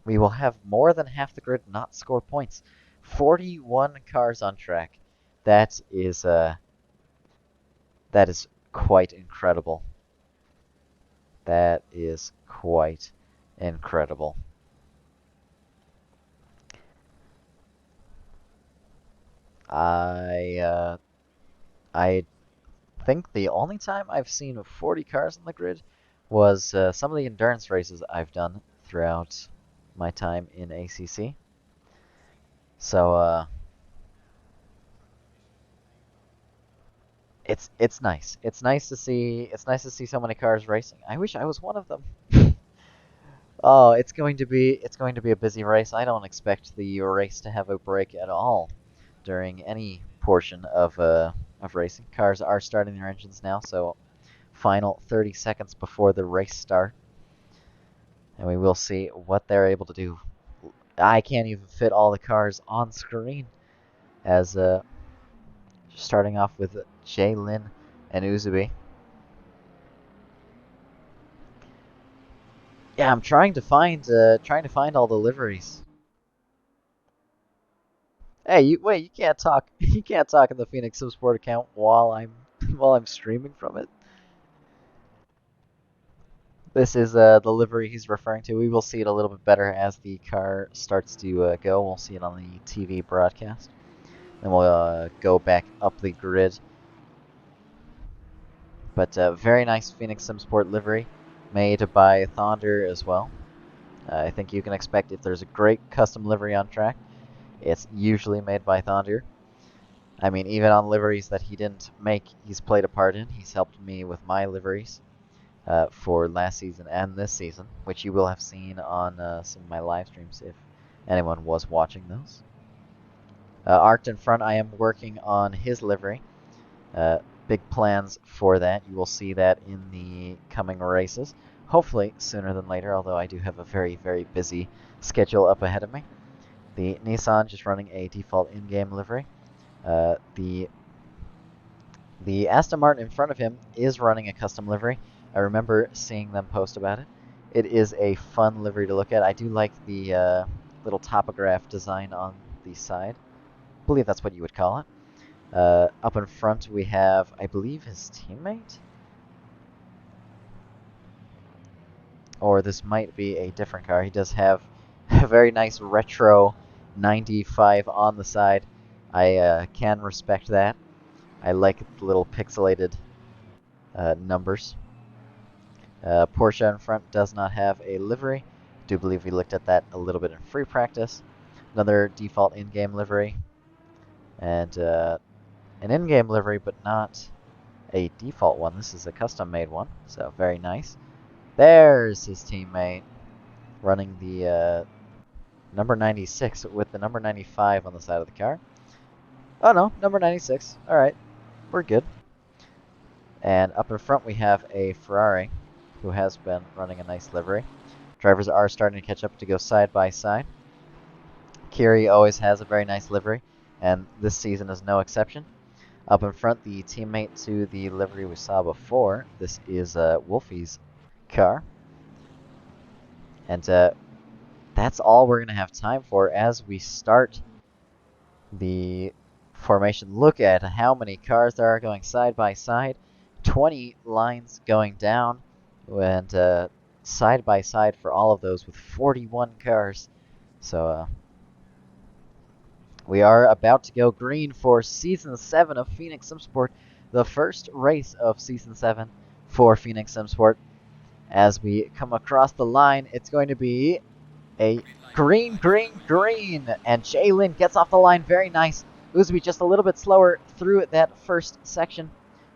we will have more than half the grid not score points. 41 cars on track. That is quite incredible. That is quite incredible. I think the only time I've seen 40 cars on the grid was some of the endurance races I've done throughout my time in ACC. So it's nice. It's nice to see so many cars racing. I wish I was one of them. Oh, it's going to be a busy race. I don't expect the race to have a break at all during any portion of racing. Cars are starting their engines now, so final 30 seconds before the race start, and we will see what they're able to do. I can't even fit all the cars on screen as starting off with Jay-Lin and Uzubi. Yeah, I'm trying to find all the liveries. Hey, wait! You can't talk. You can't talk in the Phoenix SimSport account while I'm while I'm streaming from it. This is the livery he's referring to. We will see it a little bit better as the car starts to go. We'll see it on the TV broadcast. Then we'll go back up the grid. But very nice Phoenix SimSport livery, made by Thunder as well. I think you can expect if there's a great custom livery on track, it's usually made by Thunder. I mean, even on liveries that he didn't make, he's played a part in. He's helped me with my liveries for last season and this season, which you will have seen on some of my live streams if anyone was watching those. Arced in front, I am working on his livery. Big plans for that. You will see that in the coming races. Hopefully sooner than later, although I do have a very, very busy schedule up ahead of me. The Nissan just running a default in-game livery. The Aston Martin in front of him is running a custom livery. I remember seeing them post about it. It is a fun livery to look at. I do like the little topograph design on the side. I believe that's what you would call it. Up in front we have, I believe, his teammate? Or this might be a different car. He does have a very nice retro 95 on the side. I can respect that. I like the little pixelated numbers. Porsche in front does not have a livery. Do believe we looked at that a little bit in free practice. Another default in-game livery. And an in-game livery, but not a default one. This is a custom-made one, so very nice. There's his teammate running the number 96 with the number 95 on the side of the car. Oh no, number 96. All right, we're good. And up in front we have a Ferrari who has been running a nice livery. Drivers are starting to catch up to go side by side. Kiri always has a very nice livery, and this season is no exception. Up in front, the teammate to the livery we saw before. This is Wolfie's car. And that's all we're going to have time for as we start the formation. Look at how many cars there are going side by side. 20 lines going down, and side by side for all of those with 41 cars. So we are about to go green for Season 7 of Phoenix SimSport, the first race of Season 7 for Phoenix SimSport. As we come across the line, it's going to be a green, green, green, and Jalen gets off the line. Very nice. Uzbi just a little bit slower through that first section.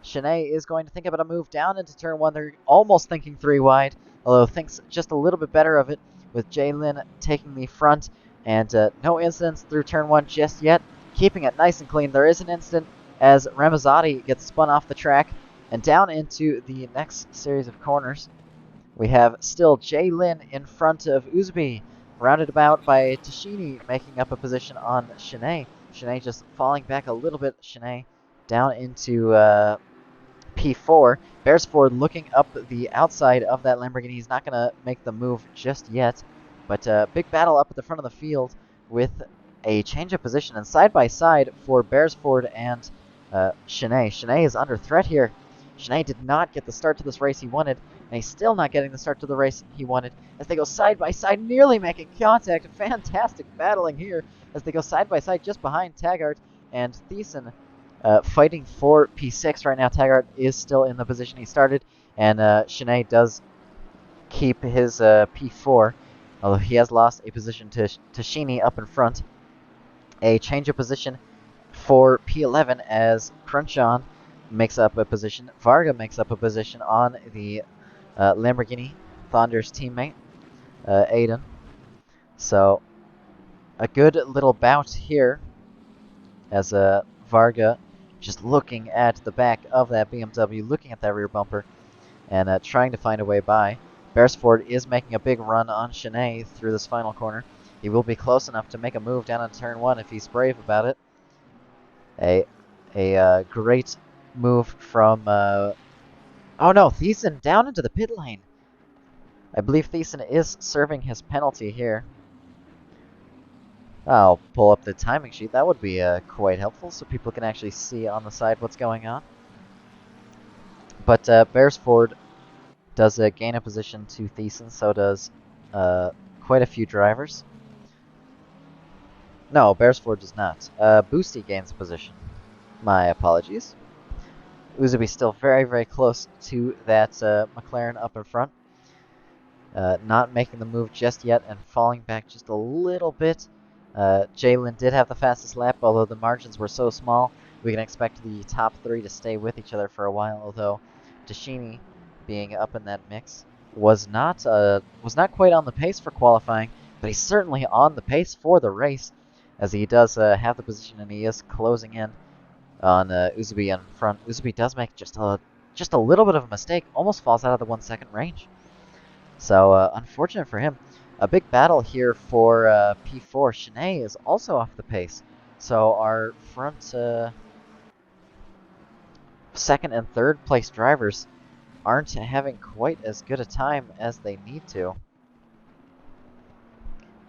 Shanae is going to think about a move down into turn 1. They're almost thinking 3 wide, although thinks just a little bit better of it with Jalen taking the front. And no incidents through turn 1 just yet, keeping it nice and clean. There is an incident as Ramazzotti gets spun off the track and down into the next series of corners. We have still Jalen in front of Uzbi, rounded about by Tashini, making up a position on Shanae. Shanae just falling back a little bit. Shanae down into P4. Beresford looking up the outside of that Lamborghini. He's not going to make the move just yet. But big battle up at the front of the field with a change of position and side by side for Beresford and Shanae. Shanae is under threat here. Shanae did not get the start to this race he wanted, and he's still not getting the start to the race he wanted as they go side by side, nearly making contact. Fantastic battling here as they go side by side just behind Taggart and Thiessen. Fighting for P6 right now. Taggart is still in the position he started, and Shanae does keep his P4, although he has lost a position to Tashini up in front. A change of position for P11 as Crunchon makes up a position. Varga makes up a position on the Lamborghini, Thunder's teammate, Aiden. So a good little bout here as Varga just looking at the back of that BMW, looking at that rear bumper, and trying to find a way by. Beresford is making a big run on Shanae through this final corner. He will be close enough to make a move down on turn 1 if he's brave about it. A great move from... oh no, Thiessen down into the pit lane. I believe Thiessen is serving his penalty here. I'll pull up the timing sheet. That would be quite helpful so people can actually see on the side what's going on. But Beresford does gain a position to Thiessen, so does quite a few drivers. No, Beresford does not. Boosty gains a position. My apologies. Uzabi still very, very close to that McLaren up in front. Not making the move just yet and falling back just a little bit. Jalen did have the fastest lap, although the margins were so small. We can expect the top three to stay with each other for a while, although Dashini, being up in that mix, was not quite on the pace for qualifying, but he's certainly on the pace for the race, as he does have the position and he is closing in on Uzabi in front. Uzabi does make just a little bit of a mistake, almost falls out of the 1 second range. So unfortunate for him. A big battle here for P4. Shanae is also off the pace. So our front second and third place drivers aren't having quite as good a time as they need to.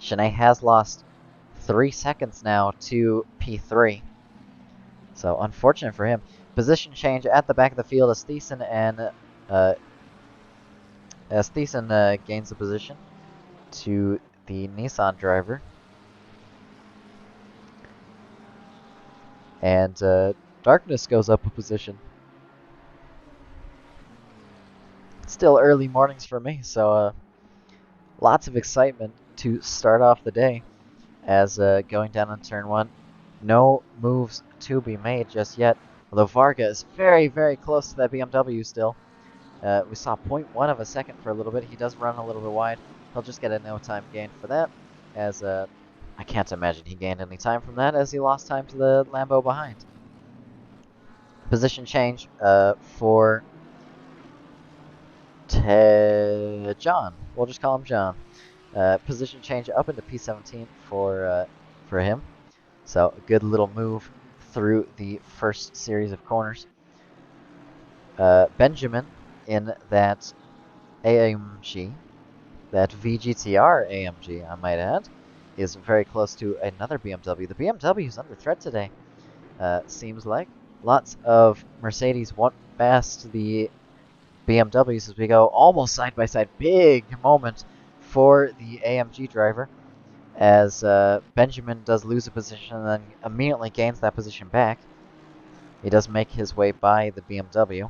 Shanae has lost 3 seconds now to P3. So unfortunate for him. Position change at the back of the field as Thiessen gains the position to the Nissan driver. And Darkness goes up a position. Still early mornings for me, so lots of excitement to start off the day as going down on turn 1. No moves to be made just yet, although Varga is very, very close to that BMW still. We saw 0.1 of a second for a little bit. He does run a little bit wide. He'll just get a no-time gain for that, as I can't imagine he gained any time from that, as he lost time to the Lambo behind. Position change for John. We'll just call him John. Position change up into P17 for him. So a good little move through the first series of corners. Benjamin in that AMG, that VGTR AMG, I might add, is very close to another BMW. The BMW is under threat today, seems like. Lots of Mercedes want past the BMWs as we go almost side by side. Big moment for the AMG driver as Benjamin does lose a position and then immediately gains that position back. He does make his way by the BMW.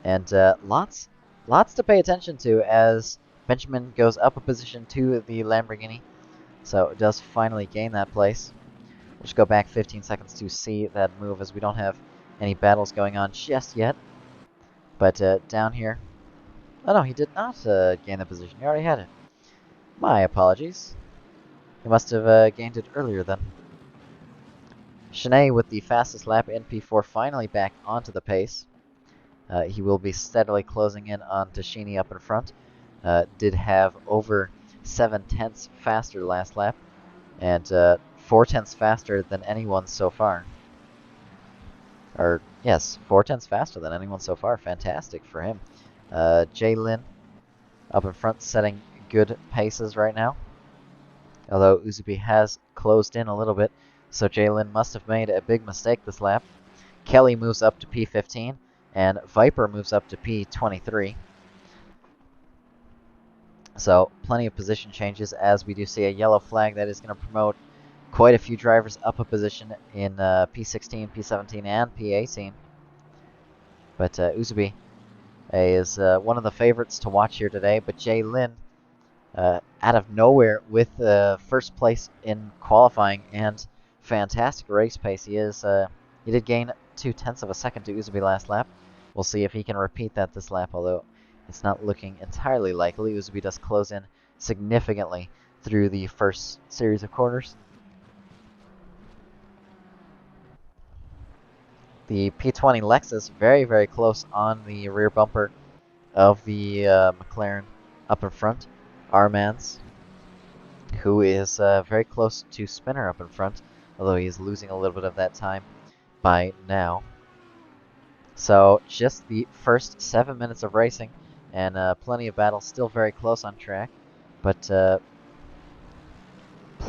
And lots to pay attention to as Benjamin goes up a position to the Lamborghini. So it does finally gain that place. We'll just go back 15 seconds to see that move as we don't have any battles going on just yet. But down here... Oh no, he did not gain the position. He already had it. My apologies. He must have gained it earlier then. Shanae with the fastest lap in P4 finally back onto the pace. He will be steadily closing in on Tashini up in front. Did have over 7/10 faster last lap. And 4/10 faster than anyone so far. Or, yes, 4/10 faster than anyone so far. Fantastic for him. Jalen up in front setting good paces right now. Although Uzubi has closed in a little bit, so Jalen must have made a big mistake this lap. Kelly moves up to P15, and Viper moves up to P23. So plenty of position changes as we do see a yellow flag that is going to promote quite a few drivers up a position in P16, P17, and P18. But Uzubi is one of the favorites to watch here today. But Jay Lin, out of nowhere with first place in qualifying and fantastic race pace. He did gain 0.2 of a second to Uzubi last lap. We'll see if he can repeat that this lap, although it's not looking entirely likely. Uzubi does close in significantly through the first series of corners. The P20 Lexus very, very close on the rear bumper of the McLaren up in front. Armans, who is very close to Spinner up in front, although he is losing a little bit of that time by now. So just the first 7 minutes of racing and plenty of battles, still very close on track. But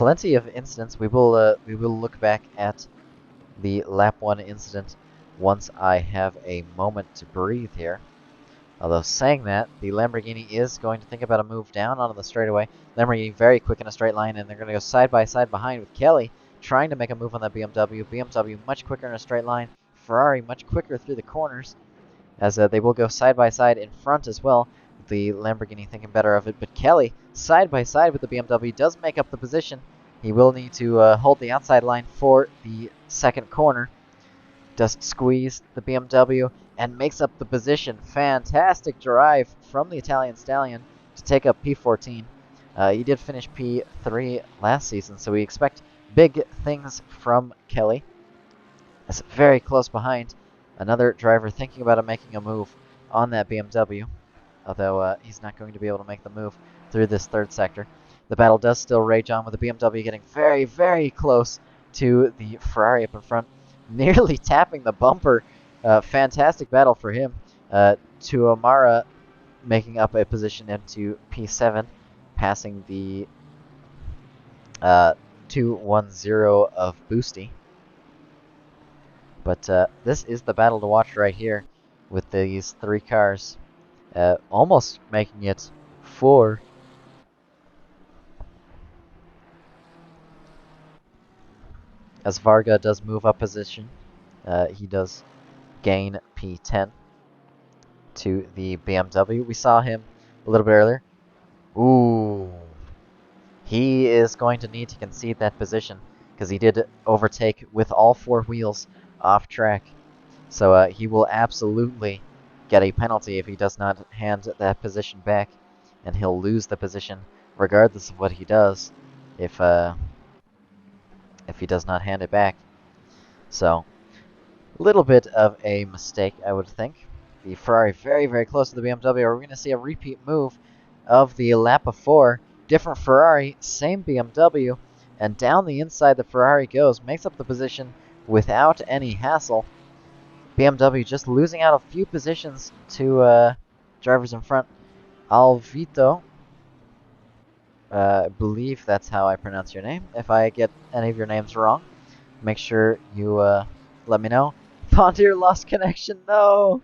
plenty of incidents. We will look back at the lap 1 incident once I have a moment to breathe here. Although saying that, the Lamborghini is going to think about a move down onto the straightaway. Lamborghini very quick in a straight line, and they're going to go side by side behind with Kelly trying to make a move on that BMW. BMW much quicker in a straight line. Ferrari much quicker through the corners, as they will go side by side in front as well. The Lamborghini thinking better of it, but Kelly side by side with the BMW does make up the position. He will need to hold the outside line for the second corner. Does squeeze the BMW and makes up the position. Fantastic drive from the Italian Stallion to take up P14. He did finish P3 last season, so we expect big things from Kelly. That's very close behind. Another driver thinking about making a move on that BMW, although he's not going to be able to make the move through this third sector. The battle does still rage on, with the BMW getting very, very close to the Ferrari up in front, nearly tapping the bumper. Fantastic battle for him. Tuamara making up a position into P7, passing the 210 of Boosty. But this is the battle to watch right here with these three cars. Almost making it 4. As Varga does move up position, he does gain P10 to the BMW. We saw him a little bit earlier. Ooh. He is going to need to concede that position because he did overtake with all 4 wheels off track. So he will absolutely get a penalty if he does not hand that position back, and he'll lose the position regardless of what he does if he does not hand it back. So, a little bit of a mistake, I would think. The Ferrari very, very close to the BMW. Are we going to see a repeat move of the lap of 4? Different Ferrari, same BMW, and down the inside the Ferrari goes, makes up the position without any hassle. BMW just losing out a few positions to drivers in front. Alvito, I believe that's how I pronounce your name. If I get any of your names wrong, make sure you let me know. Fontier lost connection. No,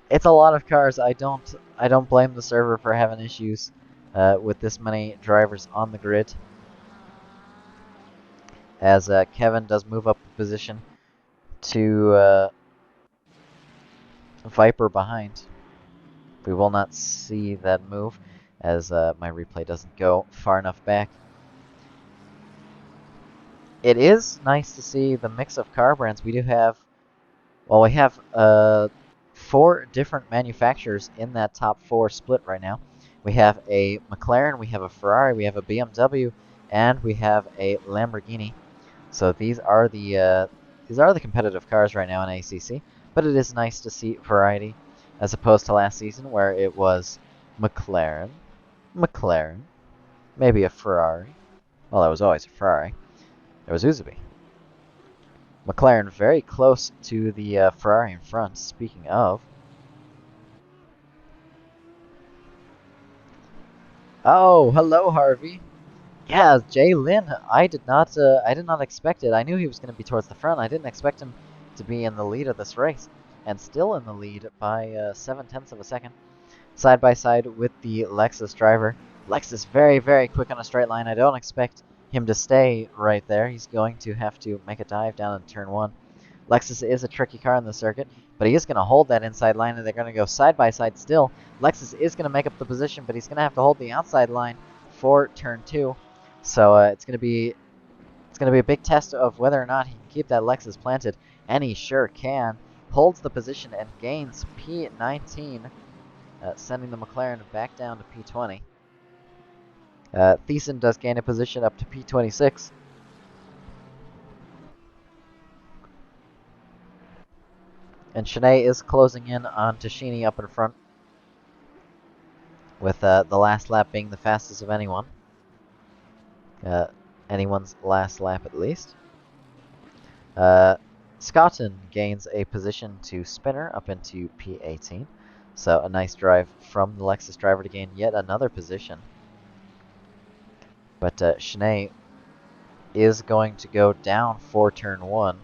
it's a lot of cars. I don't blame the server for having issues with this many drivers on the grid. As Kevin does move up the position to Viper behind. We will not see that move as my replay doesn't go far enough back. It is nice to see the mix of car brands. We do have, well, we have 4 different manufacturers in that top 4 split right now. We have a McLaren, we have a Ferrari, we have a BMW, and we have a Lamborghini. So these are the competitive cars right now in ACC. But it is nice to see variety, as opposed to last season where it was McLaren, maybe a Ferrari. Well, it was always a Ferrari. There was Uzabe. McLaren very close to the Ferrari in front. Speaking of, oh, hello, Harvey. Yeah, Jay Lin. I did not expect it. I knew he was going to be towards the front. I didn't expect him to be in the lead of this race, and still in the lead by 0.7 of a second. Side by side with the Lexus driver. Lexus very, very quick on a straight line. I don't expect him to stay right there. He's going to have to make a dive down in turn 1. Lexus is a tricky car in the circuit, but he is going to hold that inside line, and they're going to go side by side still. Lexus is going to make up the position, but he's going to have to hold the outside line for turn 2. So it's going to be a big test of whether or not he can keep that Lexus planted, and he sure can. Holds the position and gains P19, sending the McLaren back down to P20. Thiessen does gain a position up to P26. And Shanae is closing in on Tashini up in front, with the last lap being the fastest of anyone. Anyone's last lap at least. Scotton gains a position to Spinner up into P18. So a nice drive from the Lexus driver to gain yet another position. But Shanae is going to go down for turn 1.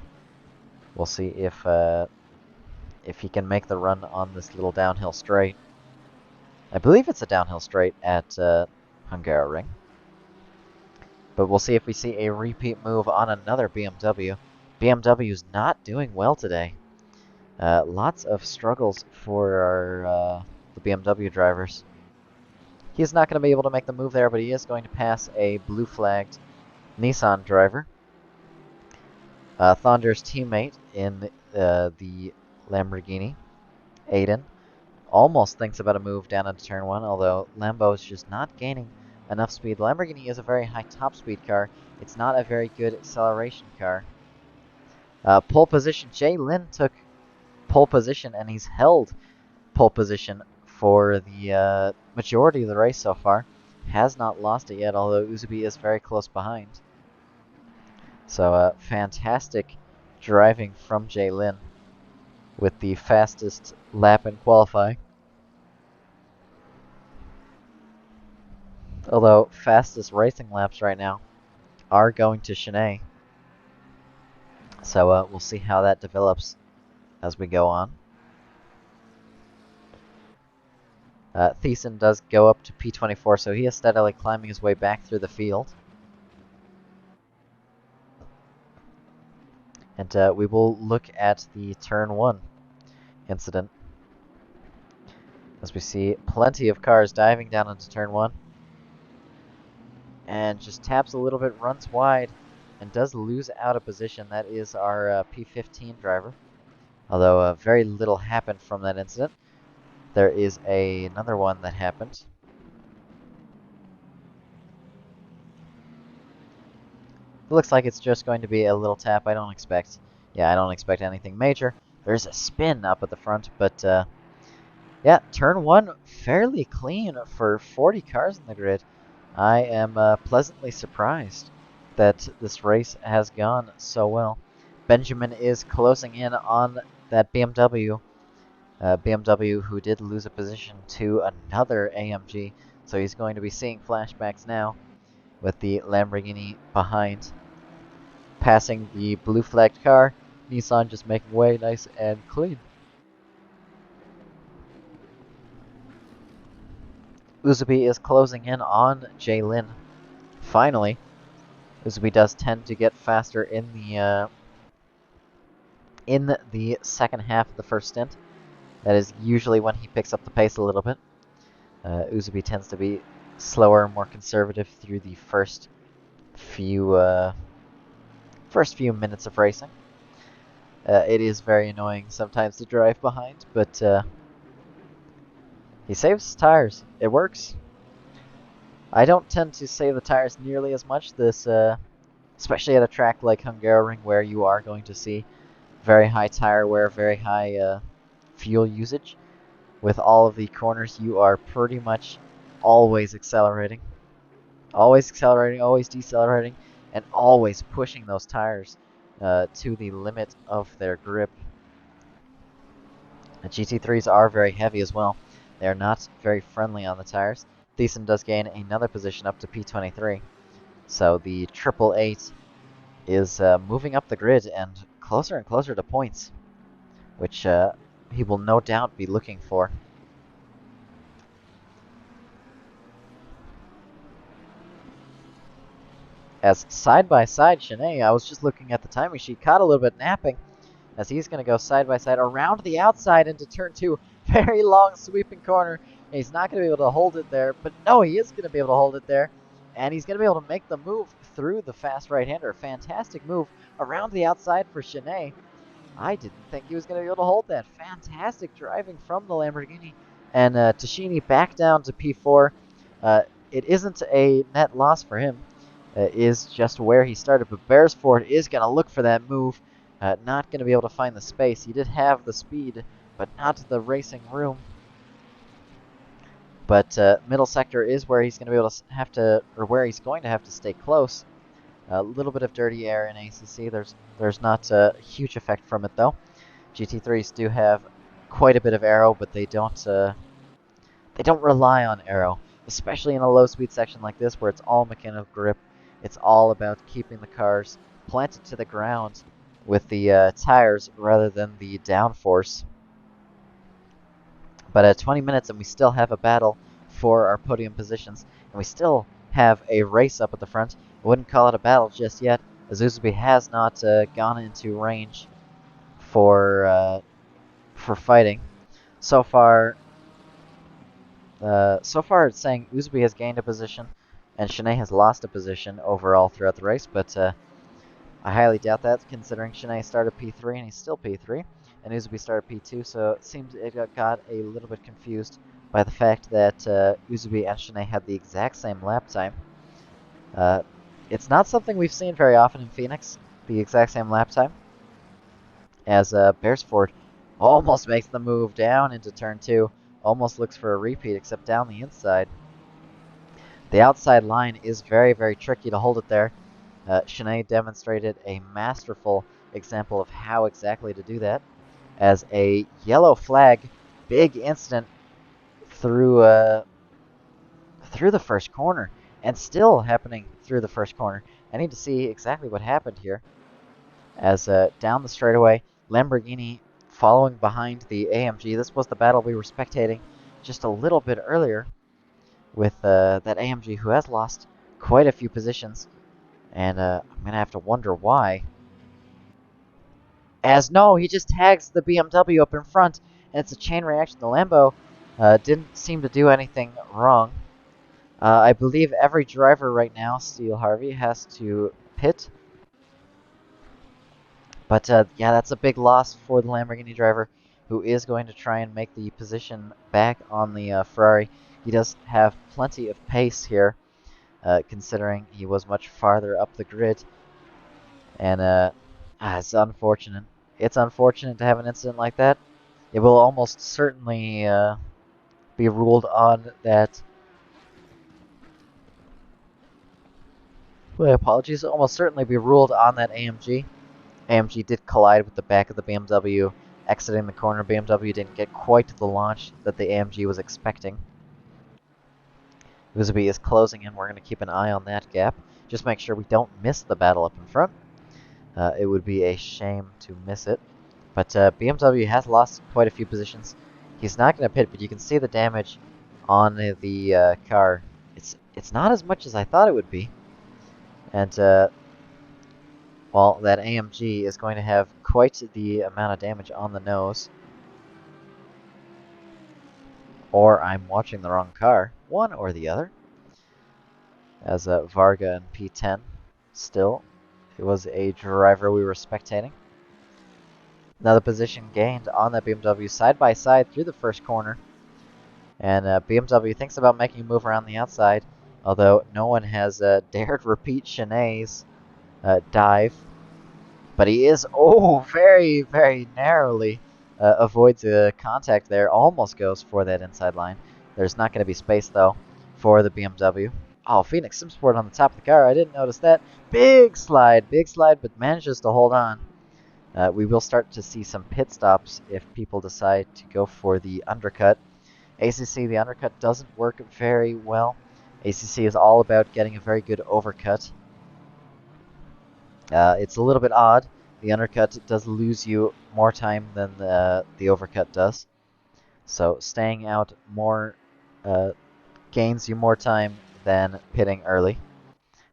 We'll see if he can make the run on this little downhill straight. I believe it's a downhill straight at Hungaroring. But we'll see if we see a repeat move on another BMW. BMW's not doing well today. Lots of struggles for the BMW drivers. He's not going to be able to make the move there, but he is going to pass a blue-flagged Nissan driver. Thonder's teammate in the Lamborghini, Aiden, almost thinks about a move down into turn 1, although Lambo is just not gaining enough speed. The Lamborghini is a very high top speed car. It's not a very good acceleration car. Pole position, Jay Lin took pole position, and he's held pole position for the majority of the race so far. Has not lost it yet, although Uzubi is very close behind. So fantastic driving from Jay Lin with the fastest lap in qualifying. Although fastest racing laps right now are going to Shanae. So we'll see how that develops as we go on. Thiessen does go up to P24, so he is steadily climbing his way back through the field. And we will look at the turn 1 incident, as we see plenty of cars diving down into turn 1. And just taps a little bit, runs wide, and does lose out of position. That is our P15 driver. Although very little happened from that incident. There is another one that happened. It looks like it's just going to be a little tap. I don't expect anything major. There's a spin up at the front, but yeah, turn 1 fairly clean for 40 cars in the grid. I am pleasantly surprised that this race has gone so well. Benjamin is closing in on that BMW. BMW who did lose a position to another AMG, so he's going to be seeing flashbacks now with the Lamborghini behind. Passing the blue flagged car, Nissan just making way nice and clean. Uzubi is closing in on Jay Lin. Finally, Uzubi does tend to get faster in the second half of the first stint. That is usually when he picks up the pace a little bit. Uzubi tends to be slower, more conservative through the first few minutes of racing. It is very annoying sometimes to drive behind, but he saves his tires. It works. I don't tend to save the tires nearly as much, especially at a track like Hungaroring, where you are going to see very high tire wear, very high fuel usage. With all of the corners, you are pretty much always accelerating. Always accelerating, always decelerating, and always pushing those tires to the limit of their grip. The GT3s are very heavy as well. They are not very friendly on the tires. Thiessen does gain another position up to P23. So the 888 is moving up the grid and closer to points, which he will no doubt be looking for. As side by side, Shanae, I was just looking at the timing sheet, caught a little bit napping, as he's going to go side by side around the outside into turn 2. Very long sweeping corner. He's not going to be able to hold it there, but no, he is going to be able to hold it there. And he's going to be able to make the move through the fast right-hander. Fantastic move around the outside for Shanae. I didn't think he was going to be able to hold that. Fantastic driving from the Lamborghini. And Tashini back down to P4. It isn't a net loss for him. It is just where he started. But Beresford is going to look for that move. Not going to be able to find the space. He did have the speed, but not the racing room. But middle sector is where he's going to be able to where he's going to have to stay close. A little bit of dirty air in ACC. There's not a huge effect from it though. GT3s do have quite a bit of aero, but they don't rely on aero, especially in a low speed section like this where it's all mechanical grip. It's all about keeping the cars planted to the ground with the tires rather than the downforce. But 20 minutes and we still have a battle for our podium positions, and we still have a race up at the front. I wouldn't call it a battle just yet, as Uzubi has not gone into range for fighting. So far, it's saying Uzubi has gained a position, and Shanae has lost a position overall throughout the race. But I highly doubt that, considering Shanae started P3 and he's still P3, and Uzubi started P2. So it seems it got a little bit confused by the fact that Uzubi and Shanae had the exact same lap time. It's not something we've seen very often in Phoenix, the exact same lap time, as Beresford almost makes the move down into turn 2, almost looks for a repeat, except down the inside. The outside line is very, very tricky to hold it there. Shanae demonstrated a masterful example of how exactly to do that, as a yellow flag, big incident through the first corner, and still happening through the first corner. I need to see exactly what happened here, as down the straightaway, Lamborghini following behind the AMG. This was the battle we were spectating just a little bit earlier with that AMG, who has lost quite a few positions, and I'm going to have to wonder why. As no, he just tags the BMW up in front, and it's a chain reaction. The Lambo didn't seem to do anything wrong. I believe every driver right now, Steel Harvey, has to pit. But yeah, that's a big loss for the Lamborghini driver, who is going to try and make the position back on the Ferrari. He does have plenty of pace here, considering he was much farther up the grid. And it's unfortunate. It's unfortunate to have an incident like that. It will almost certainly be ruled on that. My apologies. Almost certainly be ruled on that AMG. AMG did collide with the back of the BMW, exiting the corner. BMW didn't get quite to the launch that the AMG was expecting. Uzubi is closing in. We're going to keep an eye on that gap. Just make sure we don't miss the battle up in front. It would be a shame to miss it. But BMW has lost quite a few positions. He's not going to pit, but you can see the damage on the car. It's not as much as I thought it would be. And well, that AMG is going to have quite the amount of damage on the nose. Or I'm watching the wrong car. One or the other. As Varga and P10 still. It was a driver we were spectating. Another position gained on that BMW side by side through the first corner. And BMW thinks about making a move around the outside, although no one has dared repeat Shanae's dive. But he is, very, very narrowly avoids a contact there. Almost goes for that inside line. There's not going to be space, though, for the BMW. Oh, Phoenix SimSport on the top of the car. I didn't notice that. Big slide, but manages to hold on. We will start to see some pit stops if people decide to go for the undercut. ACC, the undercut doesn't work very well. ACC is all about getting a very good overcut. It's a little bit odd. The undercut does lose you more time than the overcut does. So staying out more gains you more time than pitting early.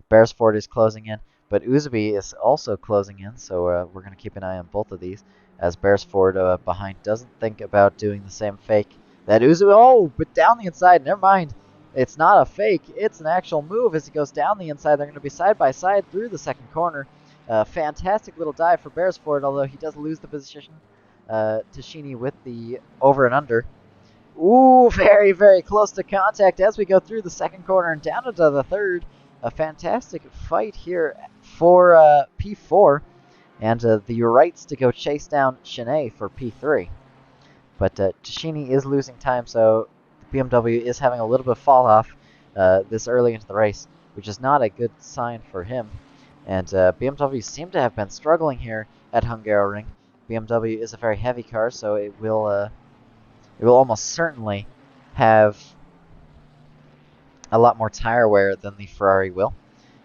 Beresford is closing in, but Uzubi is also closing in, so we're going to keep an eye on both of these, as Beresford behind doesn't think about doing the same fake that Uzubi, but down the inside, never mind. It's not a fake, it's an actual move. As he goes down the inside, they're going to be side by side through the second corner. Fantastic little dive for Beresford, although he does lose the position. Tashini with the over and under. Ooh, very, very close to contact as we go through the second corner and down into the third. A fantastic fight here for P4, and the rights to go chase down Shanae for P3. But Tashini is losing time, so the BMW is having a little bit of fall off this early into the race, which is not a good sign for him. And BMW seem to have been struggling here at Hungaroring. BMW is a very heavy car, so it will almost certainly have a lot more tire wear than the Ferrari will.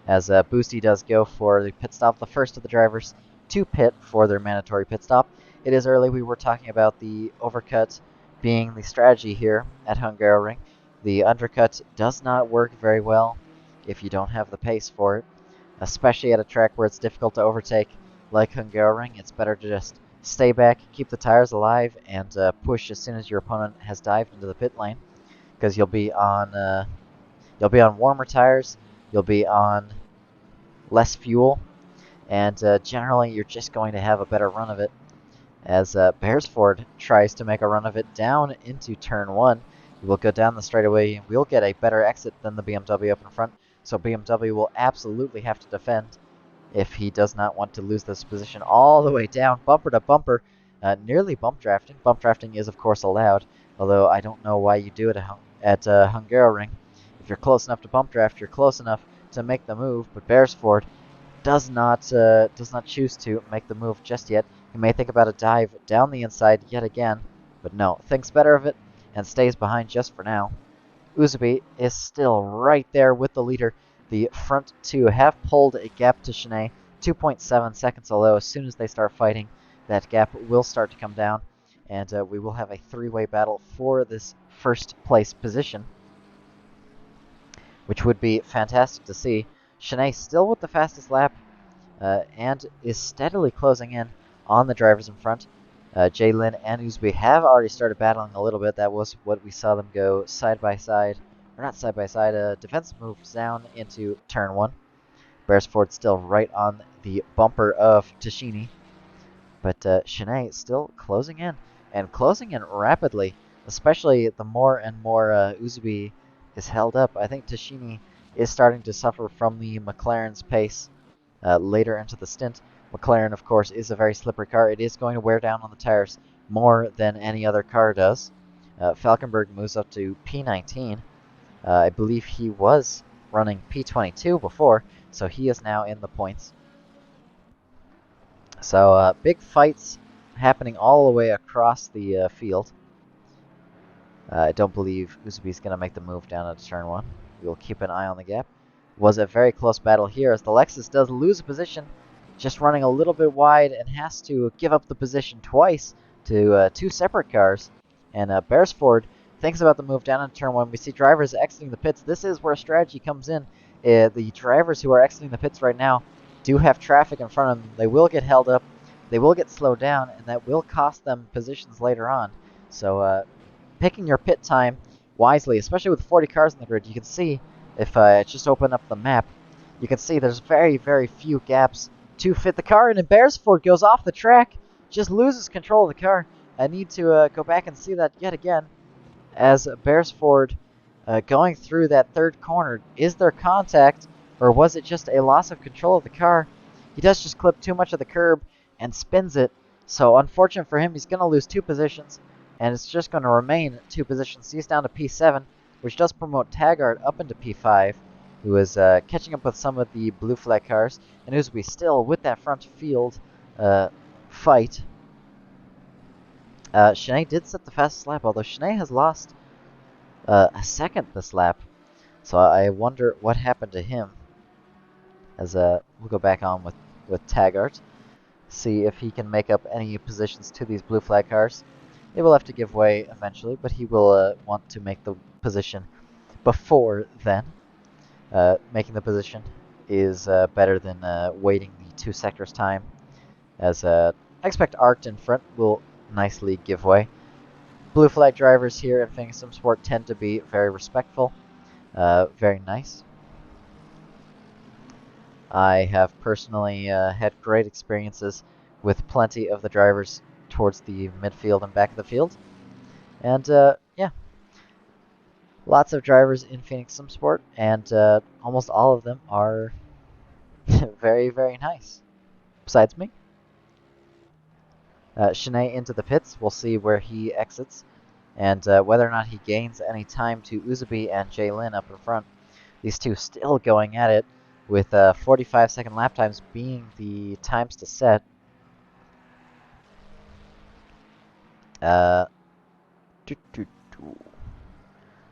as Boosty does go for the pit stop, the first of the drivers to pit for their mandatory pit stop. It is early. We were talking about the overcut being the strategy here at Hungaroring. The undercut does not work very well if you don't have the pace for it, especially at a track where it's difficult to overtake like Hungaroring. It's better to just stay back, keep the tires alive, and push as soon as your opponent has dived into the pit lane, because you'll be on warmer tires, you'll be on less fuel, and generally you're just going to have a better run of it. As Beresford tries to make a run of it down into turn 1, he will go down the straightaway and we'll get a better exit than the BMW up in front, so BMW will absolutely have to defend if he does not want to lose this position all the way down, bumper to bumper, nearly bump drafting. Bump drafting is, of course, allowed, although I don't know why you do it at Hungaroring. If you're close enough to bump draft, you're close enough to make the move, but Beresford does not choose to make the move just yet. He may think about a dive down the inside yet again, but no, thinks better of it and stays behind just for now. Uzubi is still right there with the leader. The front two have pulled a gap to Shanae, 2.7 seconds, although as soon as they start fighting, that gap will start to come down, and we will have a three-way battle for this first place position, which would be fantastic to see. Shanae still with the fastest lap, and is steadily closing in on the drivers in front. Jaylin and Uzbi have already started battling a little bit. That was what we saw them go side by side, or not side by side, defensive moves down into turn 1. Beresford still right on the bumper of Tashini, but Shanae still closing in, and closing in rapidly, especially the more and more Uzbi is held up. I think Tashini is starting to suffer from the McLaren's pace later into the stint. McLaren, of course, is a very slippery car. It is going to wear down on the tires more than any other car does. Falkenberg moves up to P19. I believe he was running P22 before, so he is now in the points. So big fights happening all the way across the field. I don't believe Uzubi's going to make the move down into turn 1. We will keep an eye on the gap. Was a very close battle here as the Lexus does lose a position, just running a little bit wide and has to give up the position twice to two separate cars. And Beresford thinks about the move down into turn 1. We see drivers exiting the pits. This is where strategy comes in. The drivers who are exiting the pits right now do have traffic in front of them. They will get held up, they will get slowed down, and that will cost them positions later on. So picking your pit time wisely, especially with 40 cars in the grid, you can see, if I just open up the map, you can see there's very, very few gaps to fit the car, and Beresford goes off the track, just loses control of the car. I need to go back and see that yet again, as Beresford going through that third corner. Is there contact, or was it just a loss of control of the car? He does just clip too much of the curb and spins it, so unfortunate for him, he's going to lose 2 positions, and it's just going to remain 2 positions. He's down to P7, which does promote Taggart up into P5, who is catching up with some of the blue flag cars, and Uzbi still with that front field fight. Shanae did set the fastest lap, although Shanae has lost a second this lap, so I wonder what happened to him. As we'll go back on with Taggart, see if he can make up any positions to these blue flag cars. They will have to give way eventually, but he will want to make the position before then. Making the position is better than waiting the 2 sectors time, as I expect Arced in front will nicely give way. Blue flag drivers here at Phoenix SimSport tend to be very respectful, very nice. I have personally had great experiences with plenty of the drivers towards the midfield and back of the field. And yeah, lots of drivers in Phoenix SimSport, and almost all of them are very, very nice, besides me. Shanae into the pits. We'll see where he exits, and whether or not he gains any time to Uzubi and Jaylin up in front. These two still going at it, with 45-second lap times being the times to set.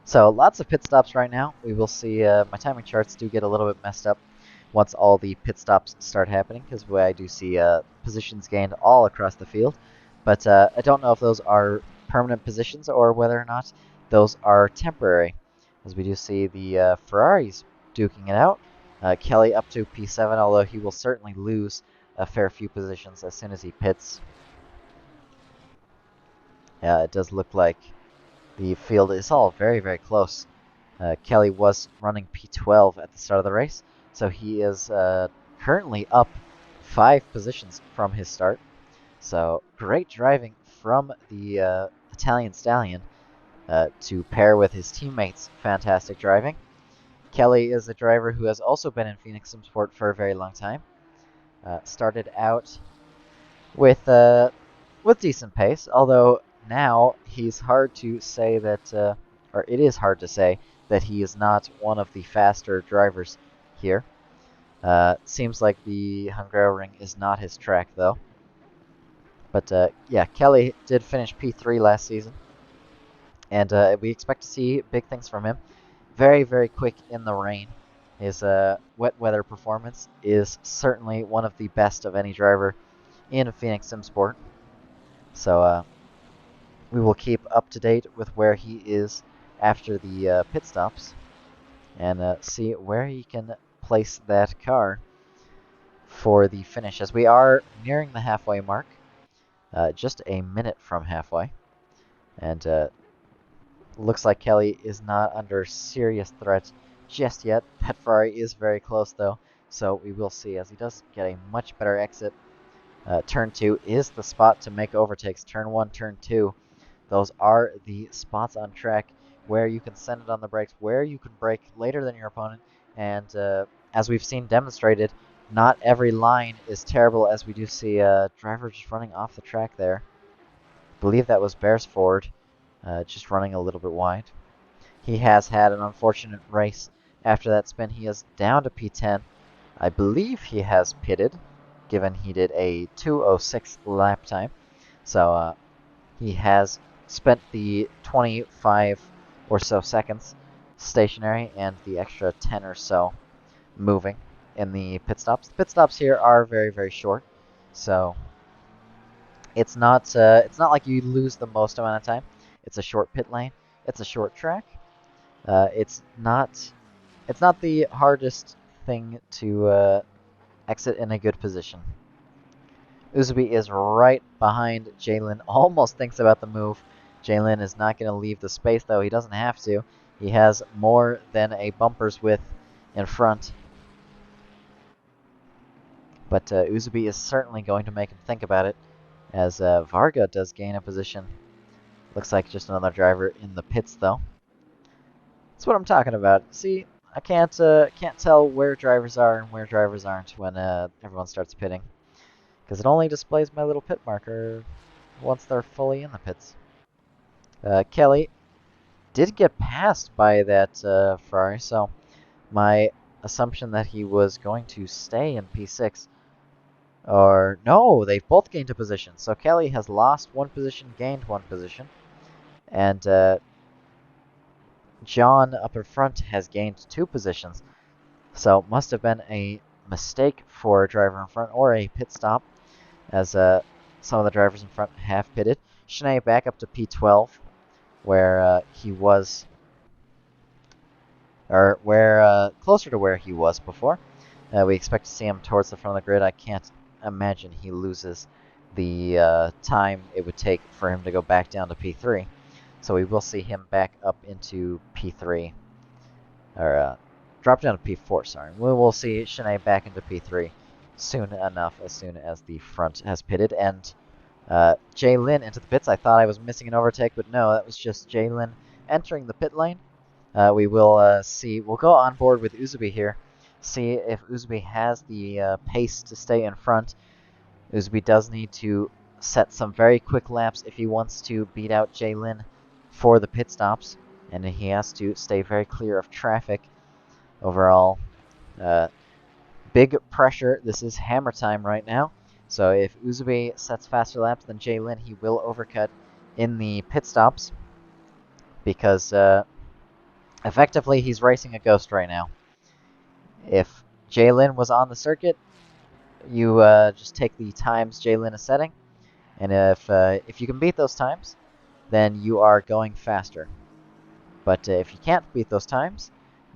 So lots of pit stops right now. We will see my timing charts do get a little bit messed up. once all the pit stops start happening, because I do see positions gained all across the field. But I don't know if those are permanent positions or whether or not those are temporary, as we do see the Ferraris duking it out. Kelly up to P7, although he will certainly lose a fair few positions as soon as he pits. Yeah, it does look like the field is all very, very close. Kelly was running P12 at the start of the race, so he is currently up 5 positions from his start. So great driving from the Italian Stallion to pair with his teammates' fantastic driving. Kelly is a driver who has also been in Phoenix SimSport for a very long time. Started out with decent pace, although now he's hard to say that, or it is hard to say that he is not one of the faster drivers here. Seems like the Hungaroring is not his track though. But yeah, Kelly did finish P3 last season, and we expect to see big things from him. Very, very quick in the rain. His wet weather performance is certainly one of the best of any driver in Phoenix SimSport. So we will keep up to date with where he is after the pit stops and see where he can place that car for the finish, as we are nearing the halfway mark, just a minute from halfway. And looks like Kelly is not under serious threat just yet. That Ferrari is very close though, so we will see as he does get a much better exit. Turn 2 is the spot to make overtakes. Turn 1, turn 2. Those are the spots on track where you can send it on the brakes, where you can brake later than your opponent. And as we've seen demonstrated, not every line is terrible, as we do see a driver just running off the track there. I believe that was Beresford, just running a little bit wide. He has had an unfortunate race after that spin. He is down to P10. I believe he has pitted, given he did a 2:06 lap time. So he has spent the 25 or so seconds stationary and the extra 10 or so moving in the pit stops. The pit stops here are very, very short, so it's not like you lose the most amount of time. It's a short pit lane. It's a short track. It's not the hardest thing to exit in a good position. Uzubi is right behind Jalen, almost thinks about the move. Jalen is not going to leave the space, though. He doesn't have to. He has more than a bumper's width in front. But Uzubi is certainly going to make him think about it, as Varga does gain a position. Looks like just another driver in the pits, though. That's what I'm talking about. See, I can't tell where drivers are and where drivers aren't when everyone starts pitting, because it only displays my little pit marker once they're fully in the pits. Kelly did get passed by that Ferrari, so my assumption that he was going to stay in P6, or no, they've both gained a position. So Kelly has lost 1 position, gained 1 position, and John up in front has gained 2 positions. So must have been a mistake for a driver in front or a pit stop, as some of the drivers in front have pitted. Shanae back up to P12, where he was, or where closer to where he was before. We expect to see him towards the front of the grid. I can't imagine he loses the time it would take for him to go back down to P3. So we will see him back up into P3, or drop down to P4, sorry. We will see Shanae back into P3 soon enough, as soon as the front has pitted. And Jay Lin into the pits. I thought I was missing an overtake, but no, that was just Jay Lin entering the pit lane. We will see. We'll go on board with Uzubi here, see if Uzubi has the pace to stay in front. Uzubi does need to set some very quick laps if he wants to beat out Jay Lin for the pit stops, and he has to stay very clear of traffic. Overall, big pressure. This is hammer time right now. So if Uzubi sets faster laps than Jay Lin, he will overcut in the pit stops, because effectively he's racing a ghost right now. If Jalen was on the circuit, you just take the times Jalen is setting, and if you can beat those times, then you are going faster. But if you can't beat those times,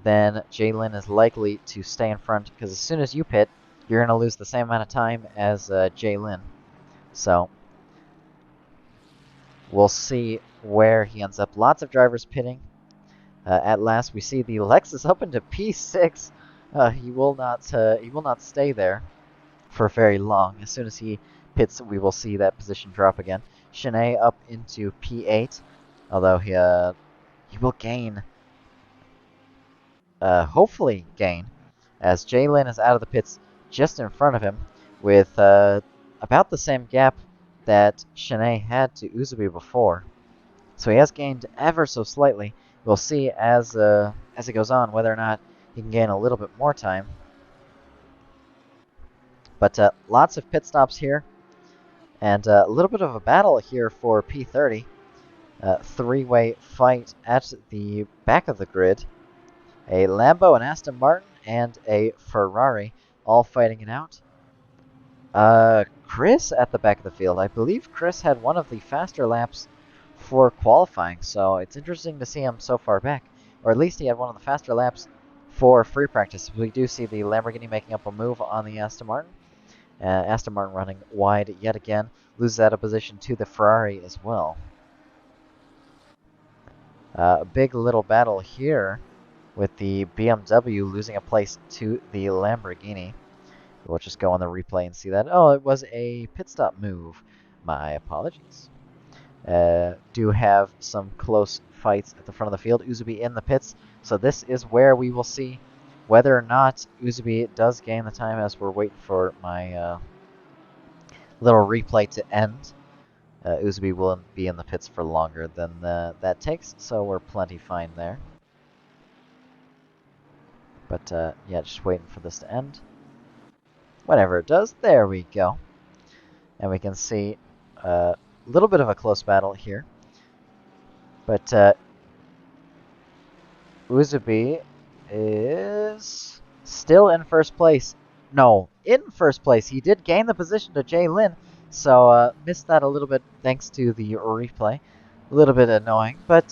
then Jalen is likely to stay in front, because as soon as you pit, you're going to lose the same amount of time as Jalen. So we'll see where he ends up. Lots of drivers pitting. At last, we see the Lexus up into P6. He will not stay there for very long. As soon as he pits, we will see that position drop again. Shanae up into P8, although he will gain, hopefully gain, as Jalen is out of the pits just in front of him with about the same gap that Shanae had to Uzubi before. So he has gained ever so slightly. We'll see as it goes on whether or not he can gain a little bit more time. But lots of pit stops here, and a little bit of a battle here for P30. Three-way fight at the back of the grid. A Lambo, an Aston Martin, and a Ferrari all fighting it out. Chris at the back of the field. I believe Chris had one of the faster laps for qualifying, so it's interesting to see him so far back. Or at least he had one of the faster laps for free practice. We do see the Lamborghini making up a move on the Aston Martin. Aston Martin running wide yet again. Loses out of position to the Ferrari as well. A big little battle here with the BMW losing a place to the Lamborghini. We'll just go on the replay and see that. Oh, it was a pit stop move. My apologies. Do have some close fights at the front of the field. Uzubi in the pits. So this is where we will see whether or not Uzubi does gain the time, as we're waiting for my little replay to end. Uzubi will be in the pits for longer than that takes, so we're plenty fine there. But yeah, just waiting for this to end. Whenever it does, there we go. And we can see a little bit of a close battle here. But Uzubi is still in first place. No, in first place. He did gain the position to Jay Lin, so missed that a little bit thanks to the replay. A little bit annoying, but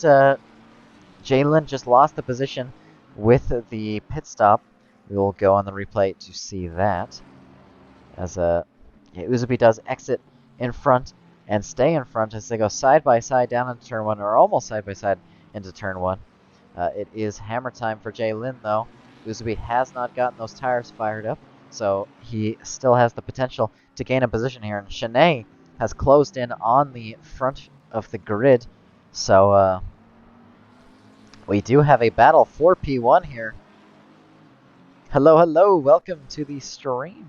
Jay Lin just lost the position with the pit stop. We will go on the replay to see that. As yeah, Uzubi does exit in front and stay in front as they go side by side down into turn 1, or almost side by side into turn 1. It is hammer time for Jay Lin, though. Uzubi has not gotten those tires fired up, so he still has the potential to gain a position here. And Shanae has closed in on the front of the grid, so we do have a battle for P1 here. Hello, hello, welcome to the stream.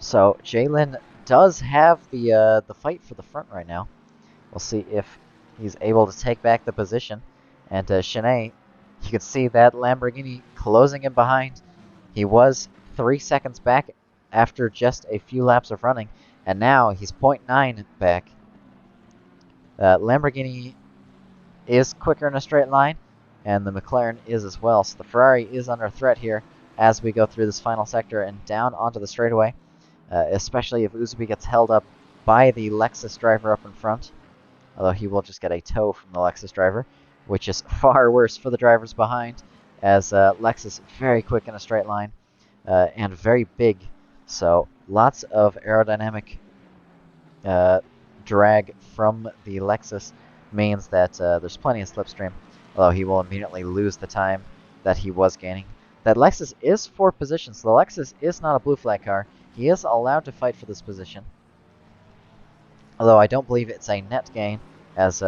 So Jalen does have the fight for the front right now. We'll see if he's able to take back the position. And Shanae, you can see that Lamborghini closing in behind. He was 3 seconds back after just a few laps of running, and now he's 0.9 back. Lamborghini is quicker in a straight line, and the McLaren is as well. So the Ferrari is under threat here as we go through this final sector and down onto the straightaway. Especially if Uzubi gets held up by the Lexus driver up in front. Although he will just get a tow from the Lexus driver, which is far worse for the drivers behind, as Lexus very quick in a straight line and very big. So lots of aerodynamic drag from the Lexus means that there's plenty of slipstream, although he will immediately lose the time that he was gaining. That Lexus is 4th position, so the Lexus is not a blue flag car. He is allowed to fight for this position. Although I don't believe it's a net gain, as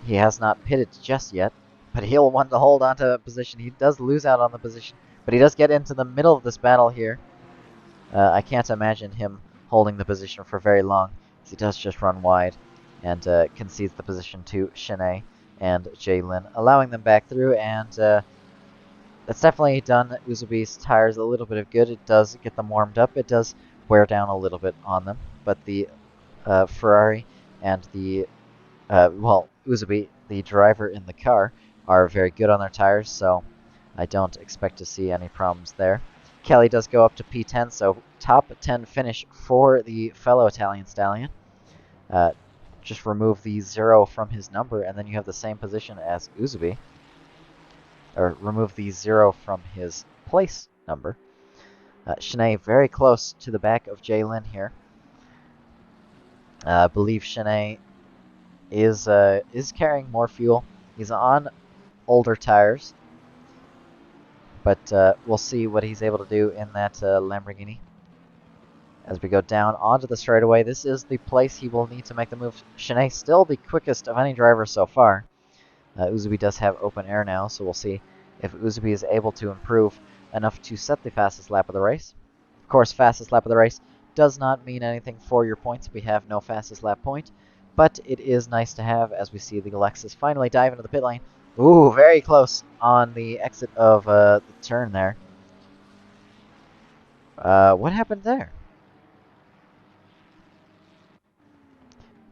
he has not pitted just yet. But he'll want to hold on to a position. He does lose out on the position, but he does get into the middle of this battle here. I can't imagine him holding the position for very long, as he does just run wide and concedes the position to Shanae and Jalen, allowing them back through, and that's definitely done Uzubi's tires a little bit of good. It does get them warmed up. It does wear down a little bit on them. But the Ferrari and the, Uzubi, the driver in the car, are very good on their tires. So I don't expect to see any problems there. Kelly does go up to P10, so top 10 finish for the fellow Italian stallion. Just remove the 0 from his number, and then you have the same position as Uzubi. Or remove the 0 from his place number. Shanae very close to the back of Jaylin here. I believe Shanae is carrying more fuel. He's on older tires, but we'll see what he's able to do in that Lamborghini. As we go down onto the straightaway, this is the place he will need to make the move. Shanae still the quickest of any driver so far. Uzubi does have open air now, so we'll see if Uzubi is able to improve enough to set the fastest lap of the race. Of course, fastest lap of the race does not mean anything for your points. We have no fastest lap point, but it is nice to have as we see the Lexus finally dive into the pit lane. Ooh, very close on the exit of the turn there. What happened there?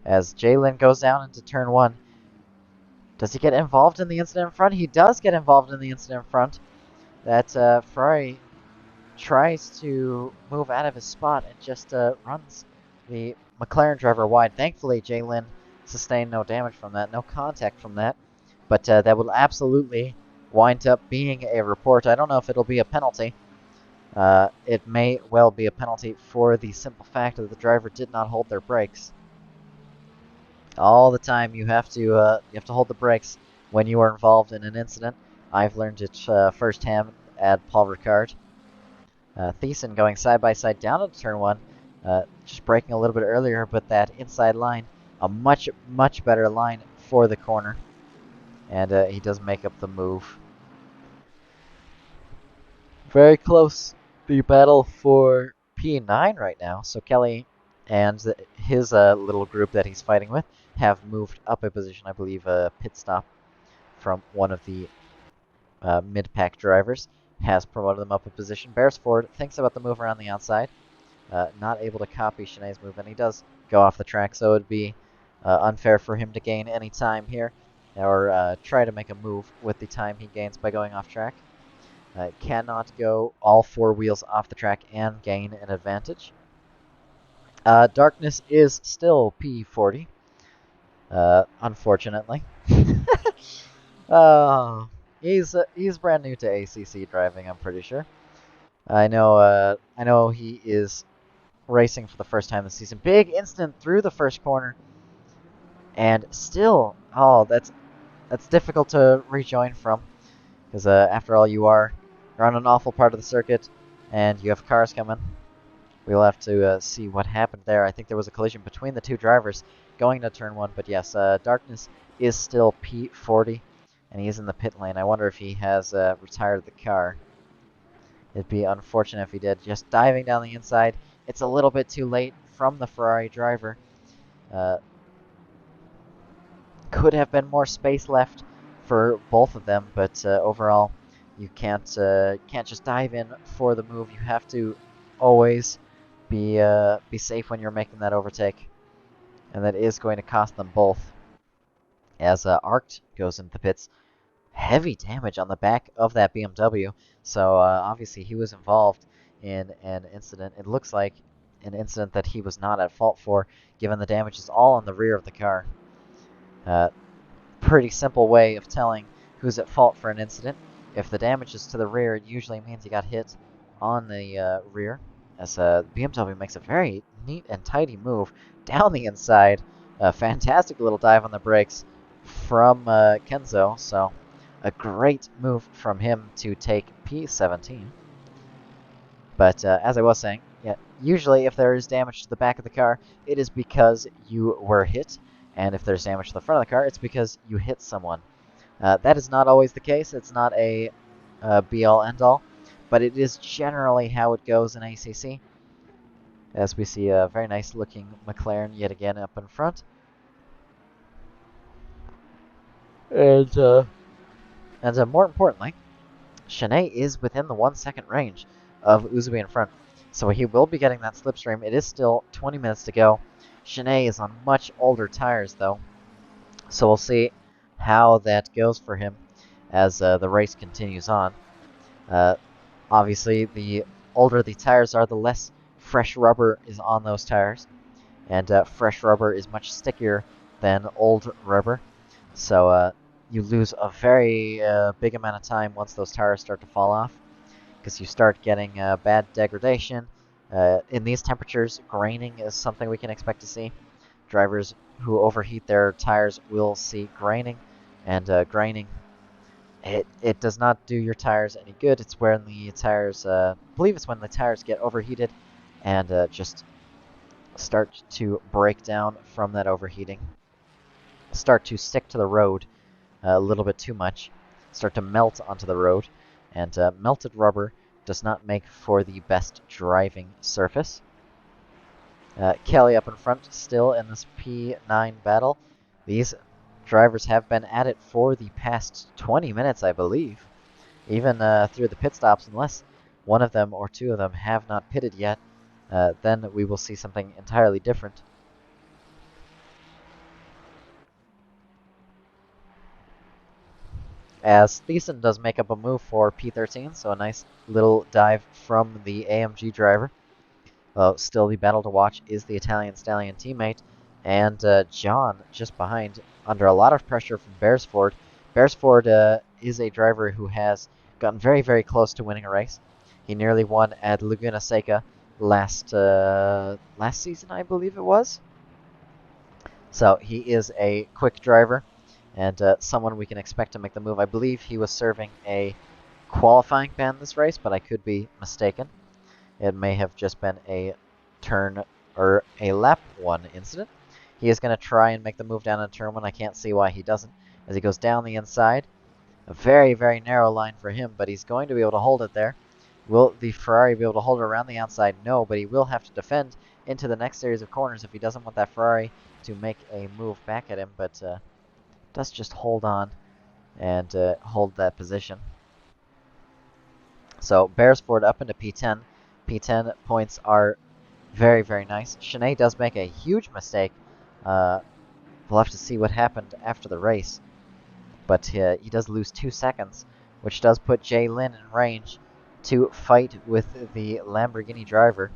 As Jaylin goes down into turn 1, does he get involved in the incident in front? He does get involved in the incident in front. That Ferrari tries to move out of his spot and just runs the McLaren driver wide. Thankfully, Jaylin sustained no damage from that, no contact from that. But that will absolutely wind up being a report. I don't know if it'll be a penalty. It may well be a penalty for the simple fact that the driver did not hold their brakes. All the time you have to hold the brakes when you are involved in an incident. I've learned it firsthand at Paul Ricard. Thiessen going side by side down into turn 1, just braking a little bit earlier, but that inside line, a much better line for the corner, and he does make up the move. Very close, the battle for P9 right now. So Kelly and his little group that he's fighting with have moved up a position. I believe a pit stop from one of the mid-pack drivers has promoted them up a position. Beresford thinks about the move around the outside. Not able to copy Shanae's move, and he does go off the track, so it would be unfair for him to gain any time here, or try to make a move with the time he gains by going off track. Cannot go all 4 wheels off the track and gain an advantage. Darkness is still P40, unfortunately. He's brand new to ACC driving, I'm pretty sure. I know he is racing for the first time this season. Big incident through the first corner, and still, that's difficult to rejoin from, because after all, you're on an awful part of the circuit, and you have cars coming. We'll have to see what happened there. I think there was a collision between the 2 drivers going to turn 1, but yes, Darkness is still P40, and he is in the pit lane. I wonder if he has retired the car. It'd be unfortunate if he did. Just diving down the inside. It's a little bit too late from the Ferrari driver. Could have been more space left for both of them, but overall, you can't just dive in for the move. You have to always be safe when you're making that overtake, and that is going to cost them both. As Arced goes into the pits, heavy damage on the back of that BMW. So obviously he was involved in an incident. It looks like an incident that he was not at fault for, given the damage is all on the rear of the car. Pretty simple way of telling who's at fault for an incident. If the damage is to the rear, it usually means you got hit on the rear. As BMW makes a very neat and tidy move down the inside. A fantastic little dive on the brakes from Kenzo. So a great move from him to take P17. But as I was saying, yeah, usually if there is damage to the back of the car, it is because you were hit. And if there's damage to the front of the car, it's because you hit someone. That is not always the case. It's not a be-all, end-all. But it is generally how it goes in ACC. As we see a very nice looking McLaren yet again up in front. And more importantly, Shanae is within the 1 second range of Uzubi in front. So he will be getting that slipstream. It is still 20 minutes to go. Shanae is on much older tires though. So we'll see how that goes for him as the race continues on. Obviously, the older the tires are, the less fresh rubber is on those tires, and fresh rubber is much stickier than old rubber. So you lose a very big amount of time once those tires start to fall off, because you start getting bad degradation. In these temperatures, graining is something we can expect to see. Drivers who overheat their tires will see graining, and graining, it does not do your tires any good. It's when the tires, I believe it's when the tires get overheated and just start to break down from that overheating, start to stick to the road a little bit too much, start to melt onto the road, and melted rubber does not make for the best driving surface. Kelly up in front still in this P9 battle. These drivers have been at it for the past 20 minutes, I believe. Even through the pit stops, unless one of them or two of them have not pitted yet, then we will see something entirely different. As Thiessen does make up a move for P13, so a nice little dive from the AMG driver. Still, the battle to watch is the Italian Stallion teammate, and John just behind, under a lot of pressure from Beresford. Beresford is a driver who has gotten very, very close to winning a race. He nearly won at Laguna Seca last season, I believe it was. So he is a quick driver, and someone we can expect to make the move. I believe he was serving a qualifying ban this race, but I could be mistaken. It may have just been a turn or a lap 1 incident. He is going to try and make the move down in turn 1. I can't see why he doesn't, as he goes down the inside. A very, very narrow line for him, but he's going to be able to hold it there. Will the Ferrari be able to hold it around the outside? No, but he will have to defend into the next series of corners if he doesn't want that Ferrari to make a move back at him, but does just hold on and hold that position. So Beresford up into P10. P10 points are very, very nice. Shanae does make a huge mistake. We'll have to see what happened after the race. But he does lose 2 seconds, which does put Jay Lynn in range to fight with the Lamborghini driver.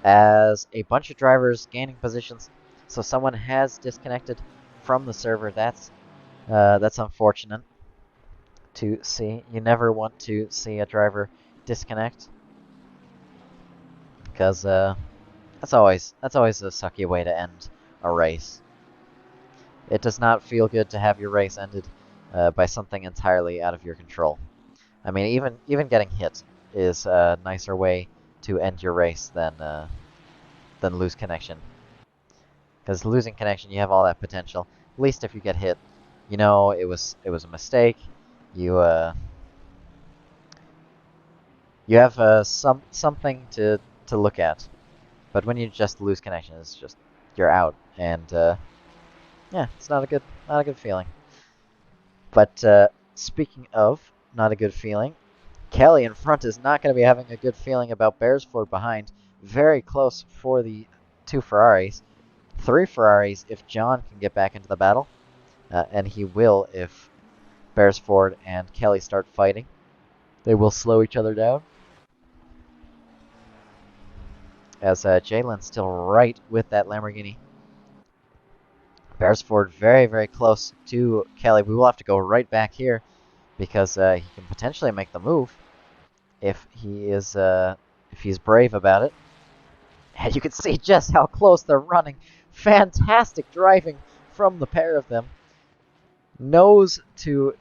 As a bunch of drivers gaining positions, so someone has disconnected from the server. That's unfortunate to see. You never want to see a driver disconnect, because that's always a sucky way to end a race. It does not feel good to have your race ended by something entirely out of your control. I mean, even getting hit is a nicer way to end your race than lose connection. Because losing connection, you have all that potential. At least if you get hit, you know it was a mistake. You have something to look at. But when you just lose connection, it's just you're out, and yeah, it's not a good feeling. But speaking of not a good feeling, Kelly in front is not going to be having a good feeling about Beresford behind. Very close for the 2 Ferraris. 3 Ferraris if John can get back into the battle, and he will if Beresford and Kelly start fighting. They will slow each other down. As Jalen's still right with that Lamborghini. Beresford very, very close to Kelly. We will have to go right back here because he can potentially make the move if he's brave about it. And you can see just how close they're running. Fantastic driving from the pair of them. Nose to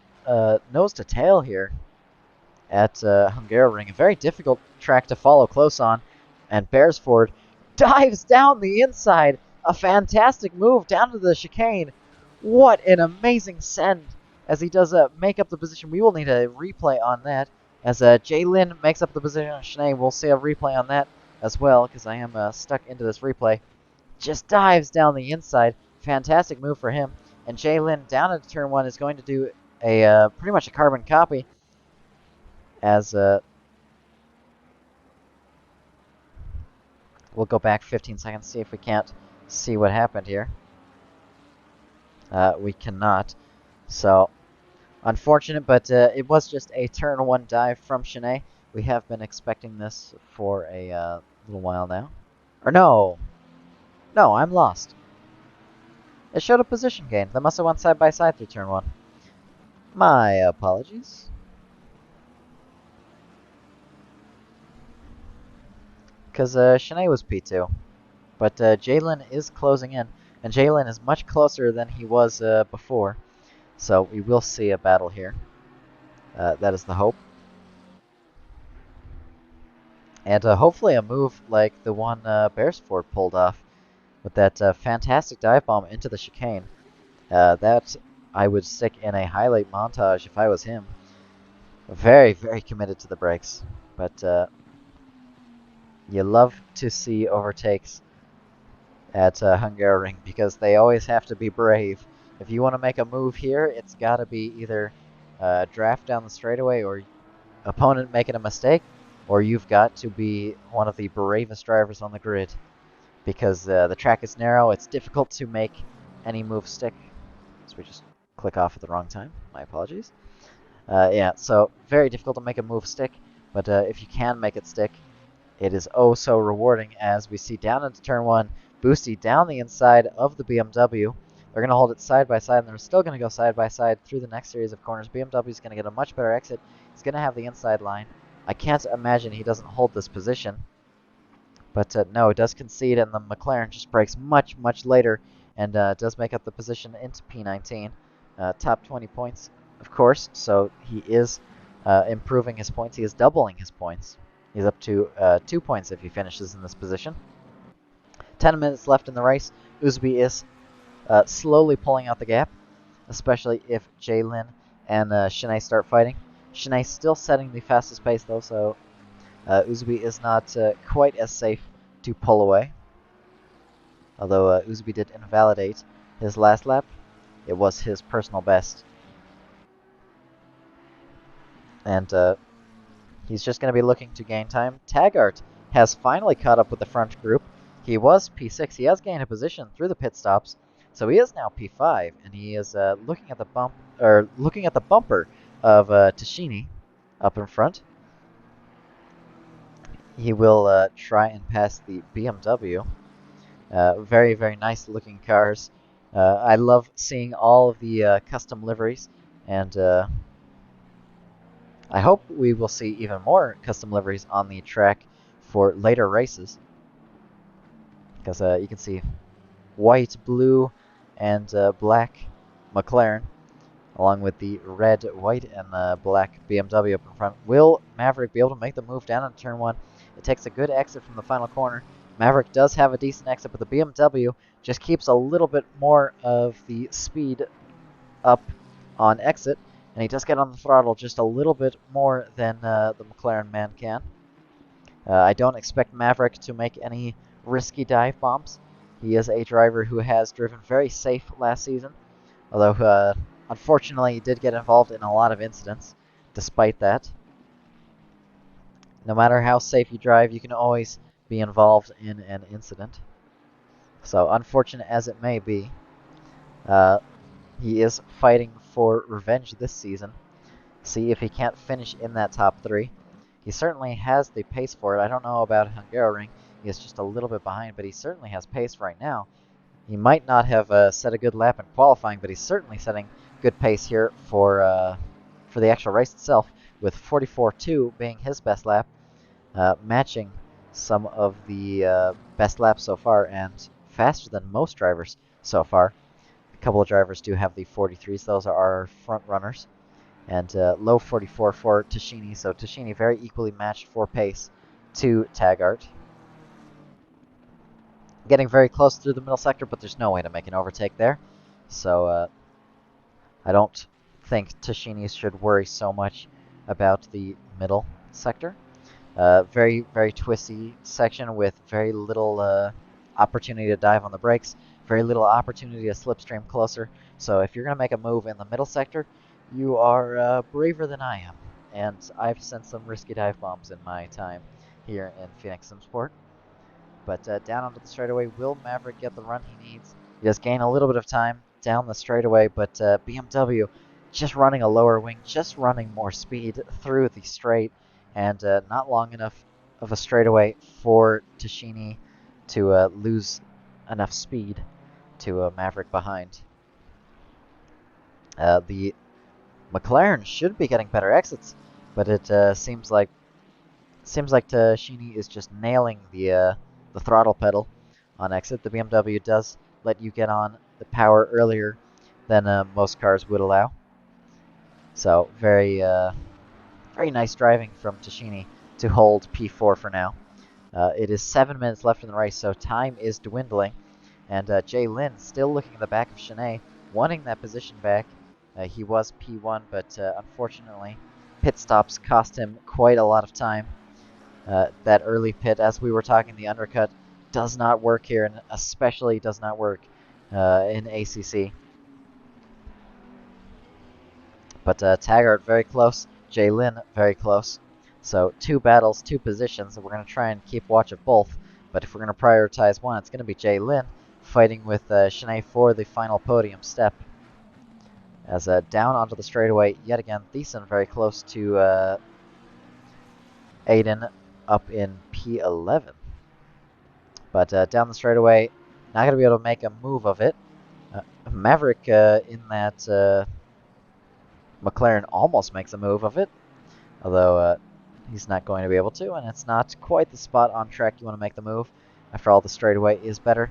tail here at Hungaroring. A very difficult track to follow close on. And Beresford dives down the inside. A fantastic move down to the chicane. What an amazing send as he does make up the position. We will need a replay on that. As Jay Lynn makes up the position on Shanae, we'll see a replay on that as well, because I am stuck into this replay. Just dives down the inside. Fantastic move for him. And Jay Lynn down into turn 1 is going to do a pretty much a carbon copy, as we'll go back 15 seconds, see if we can't see what happened here. we cannot. So, unfortunate, but it was just a turn 1 dive from Shanae. We have been expecting this for a little while now. Or no! No, I'm lost. It showed a position gain. That must have went side by side through turn 1. My apologies. Because Shanae was P2. But Jalen is closing in. And Jalen is much closer than he was before. So we will see a battle here. That is the hope. And hopefully a move like the one Beresford pulled off with that fantastic dive bomb into the chicane. That I would stick in a highlight montage if I was him. Very, very committed to the brakes. But you love to see overtakes at Hungaroring because they always have to be brave. If you want to make a move here, it's got to be either draft down the straightaway or opponent making a mistake, or you've got to be one of the bravest drivers on the grid because the track is narrow. It's difficult to make any move stick. So we just click off at the wrong time. My apologies. Yeah, so very difficult to make a move stick, but if you can make it stick, it is oh so rewarding as we see down into turn 1, Boosty down the inside of the BMW. They're going to hold it side by side, and they're still going to go side by side through the next series of corners. BMW is going to get a much better exit. He's going to have the inside line. I can't imagine he doesn't hold this position. But no, it does concede, and the McLaren just breaks much, much later and does make up the position into P19. Top 20 points, of course, so he is improving his points. He is doubling his points. He's up to 2 points if he finishes in this position. 10 minutes left in the race. Uzbi is slowly pulling out the gap, especially if Jalen and Shanae start fighting. Shanae still setting the fastest pace, though, so Uzbi is not quite as safe to pull away. Although Uzbi did invalidate his last lap, it was his personal best. And he's just going to be looking to gain time. Taggart has finally caught up with the front group. He was P6. He has gained a position through the pit stops, so he is now P5, and he is looking at the bumper of Tashini up in front. He will try and pass the BMW. Very, very nice looking cars. I love seeing all of the custom liveries, and I hope we will see even more custom liveries on the track for later races. Because you can see white, blue, and black McLaren, along with the red, white, and black BMW up in front. Will Maverick be able to make the move down into turn 1? It takes a good exit from the final corner. Maverick does have a decent exit, but the BMW just keeps a little bit more of the speed up on exit, and he does get on the throttle just a little bit more than the McLaren man can. I don't expect Maverick to make any risky dive bombs. He is a driver who has driven very safe last season, although unfortunately he did get involved in a lot of incidents. Despite that, no matter how safe you drive, you can always be involved in an incident. So unfortunate as it may be, he is fighting for revenge this season. See if he can't finish in that top 3. He certainly has the pace for it. I don't know about Hungaroring. He is just a little bit behind, but he certainly has pace right now. He might not have set a good lap in qualifying, but he's certainly setting good pace here for the actual race itself, with 44.2 being his best lap, matching some of the best laps so far and faster than most drivers so far. A couple of drivers do have the 43s. Those are our front runners. And low 44 for Tashini. So Tashini very equally matched for pace to Taggart. Getting very close through the middle sector, but there's no way to make an overtake there. So I don't think Tashini should worry so much about the middle sector. Very, very twisty section with very little opportunity to dive on the brakes, very little opportunity to slipstream closer. So if you're going to make a move in the middle sector, you are braver than I am. And I've sent some risky dive bombs in my time here in Phoenix SimSport. But down onto the straightaway, will Maverick get the run he needs? He does gain a little bit of time down the straightaway, but BMW just running a lower wing, just running more speed through the straight, and not long enough of a straightaway for Tashini to lose enough speed to Maverick behind. The McLaren should be getting better exits, but it seems like Tashini is just nailing the throttle pedal on exit. The BMW does let you get on the power earlier than most cars would allow. So very nice driving from Tashini to hold P4 for now. It is 7 minutes left in the race, so time is dwindling. And Jay Lin still looking at the back of Shanae, wanting that position back. He was P1, but unfortunately, pit stops cost him quite a lot of time. That early pit, as we were talking, the undercut does not work here, and especially does not work in ACC. But Taggart very close, Jay Lin very close. So 2 battles, 2 positions, and we're going to try and keep watch of both. But if we're going to prioritize one, it's going to be Jay Lin fighting with Shanae for the final podium step. As down onto the straightaway, yet again, Thiessen very close to Aiden up in P11. But down the straightaway, not going to be able to make a move of it. Maverick in that McLaren almost makes a move of it, although he's not going to be able to, and it's not quite the spot on track you want to make the move. After all, the straightaway is better.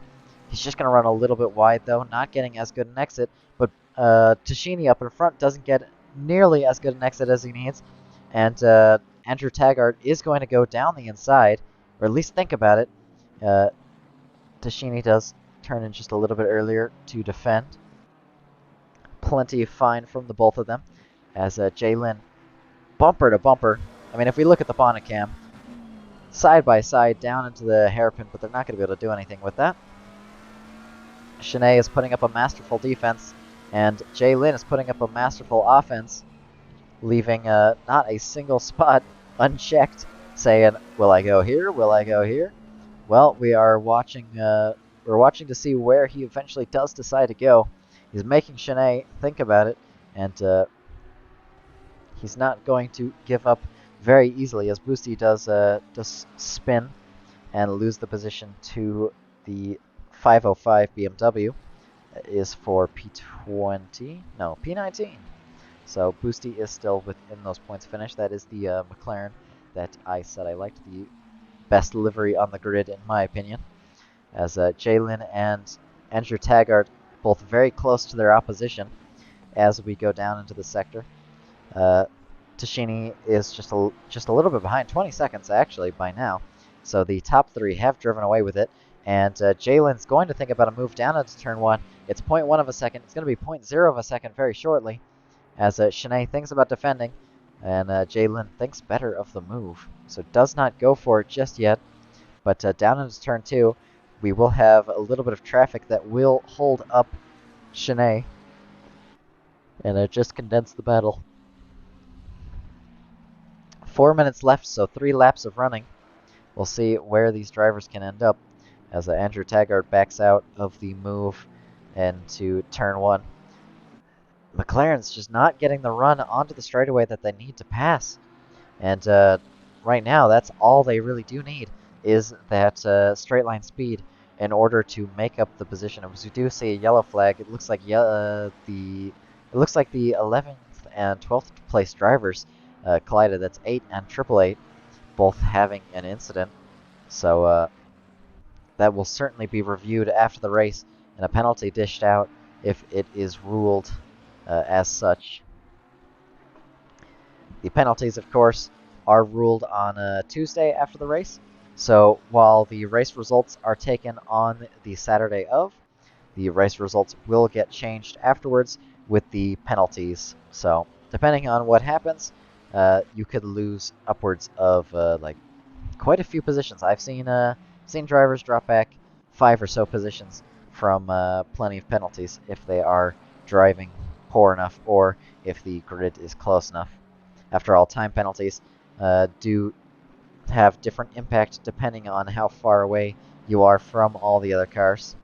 He's just going to run a little bit wide, though, not getting as good an exit, but Tashini up in front doesn't get nearly as good an exit as he needs, and Andrew Taggart is going to go down the inside, or at least think about it. Tashini does turn in just a little bit earlier to defend. Plenty fine from the both of them, as Jay Lin bumper to bumper. I mean, if we look at the bonnet cam, side by side down into the hairpin, but they're not going to be able to do anything with that. Shanae is putting up a masterful defense, and Jay Lin is putting up a masterful offense, leaving not a single spot unchecked, saying, will I go here? Will I go here? Well, we are watching. We're watching to see where he eventually does decide to go. He's making Shanae think about it, and he's not going to give up very easily, as Boosty does spin and lose the position to the 505 BMW. Is for P20, no, P19. So Boosty is still within those points finish. That is the McLaren that I said I liked, the best livery on the grid in my opinion. As Jalen and Andrew Taggart both very close to their opposition as we go down into the sector. Tashini is just a little bit behind, 20 seconds actually by now. So the top 3 have driven away with it. And Jalen's going to think about a move down into turn 1. It's 0.1 of a second. It's going to be 0.0 of a second very shortly. As Shanae thinks about defending. And Jalen thinks better of the move. So does not go for it just yet. But down into turn 2, we will have a little bit of traffic that will hold up Shanae. And just condense the battle. 4 minutes left, so 3 laps of running. We'll see where these drivers can end up. As Andrew Taggart backs out of the move into turn 1. McLaren's just not getting the run onto the straightaway that they need to pass. And right now, that's all they really do need, is that straight line speed in order to make up the position. As we do see a yellow flag, it looks like the 11th and 12th place drivers collided. That's 8 and 888, both having an incident. So that will certainly be reviewed after the race and a penalty dished out if it is ruled as such. The penalties, of course, are ruled on Tuesday after the race. So while the race results are taken on the Saturday of, the race results will get changed afterwards with the penalties. So depending on what happens, you could lose upwards of like quite a few positions. I've seen drivers drop back 5 or so positions from plenty of penalties if they are driving poor enough or if the grid is close enough. After all, time penalties do have different impact depending on how far away you are from all the other cars.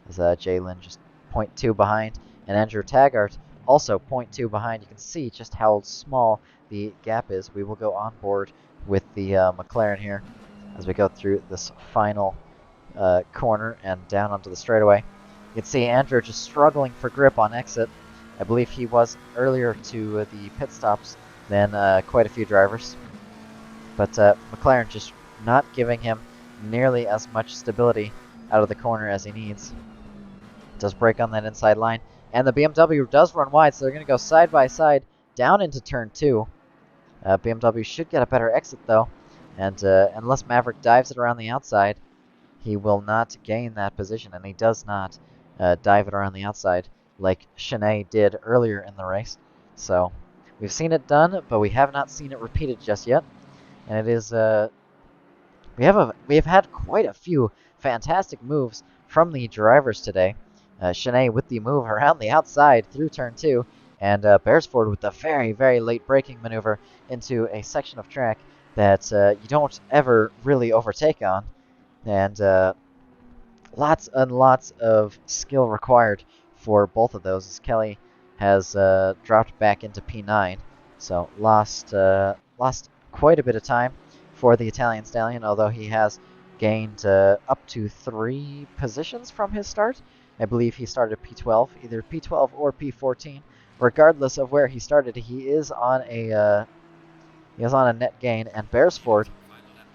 As Jalen just 0.2 behind, and Andrew Taggart also 0.2 behind. You can see just how small the gap is. We will go on board with the McLaren here as we go through this final corner and down onto the straightaway. You can see Andrew just struggling for grip on exit. I believe he was earlier to the pit stops than quite a few drivers. But McLaren just not giving him nearly as much stability out of the corner as he needs. Does break on that inside line. And the BMW does run wide, so they're going to go side by side down into turn 2. BMW should get a better exit, though. And unless Maverick dives it around the outside, he will not gain that position. And he does not dive it around the outside like Shanae did earlier in the race. So we've seen it done, but we have not seen it repeated just yet. And it is we have had quite a few fantastic moves from the drivers today. Shanae with the move around the outside through turn 2, and Beresford with the very, very late braking maneuver into a section of track that you don't ever really overtake on. And lots and lots of skill required for both of those, as Kelly has dropped back into P9. So lost quite a bit of time for the Italian Stallion, although he has gained up to 3 positions from his start. I believe he started P12, either P12 or P14. Regardless of where he started, he is on a net gain, and Beresford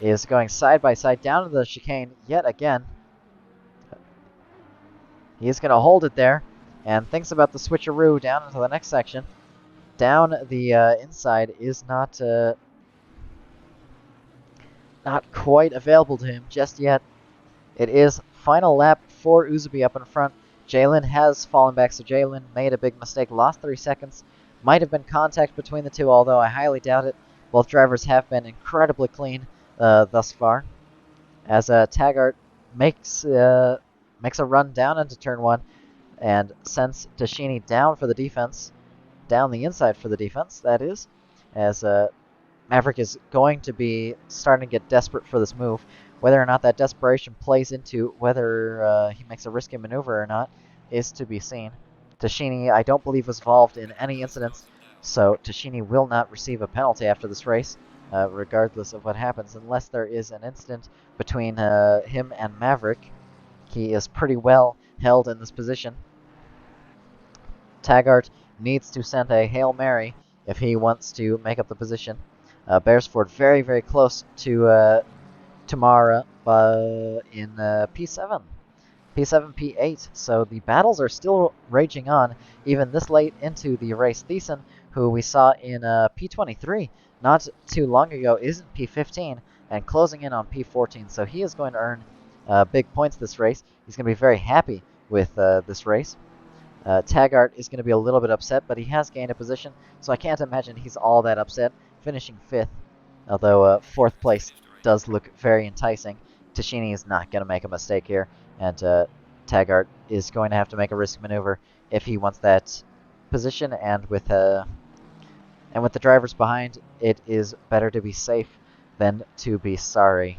is going side by side down to the chicane yet again. He's going to hold it there and thinks about the switcheroo down into the next section. Down the inside is not quite available to him just yet. It is final lap for Uzubi up in front. Jalen has fallen back, so Jalen made a big mistake, lost 3 seconds. Might have been contact between the two, although I highly doubt it. Both drivers have been incredibly clean thus far. As Taggart makes a run down into turn 1 and sends Tashini down for the defense, down the inside for the defense, that is, as Maverick is going to be starting to get desperate for this move. Whether or not that desperation plays into whether he makes a risky maneuver or not is to be seen. Tashini, I don't believe, was involved in any incidents, so Tashini will not receive a penalty after this race, regardless of what happens, unless there is an incident between him and Maverick. He is pretty well held in this position. Taggart needs to send a Hail Mary if he wants to make up the position. Beresford very, very close to Tamara in P7. P7, P8, so the battles are still raging on, even this late into the race. Thiessen, who we saw in P23 not too long ago, is in P15 and closing in on P14, so he is going to earn big points this race. He's going to be very happy with this race. Taggart is going to be a little bit upset, but he has gained a position, so I can't imagine he's all that upset, finishing 5th, although 4th place does look very enticing. Tashini is not going to make a mistake here, and Taggart is going to have to make a risk maneuver if he wants that position, and with the drivers behind, it is better to be safe than to be sorry.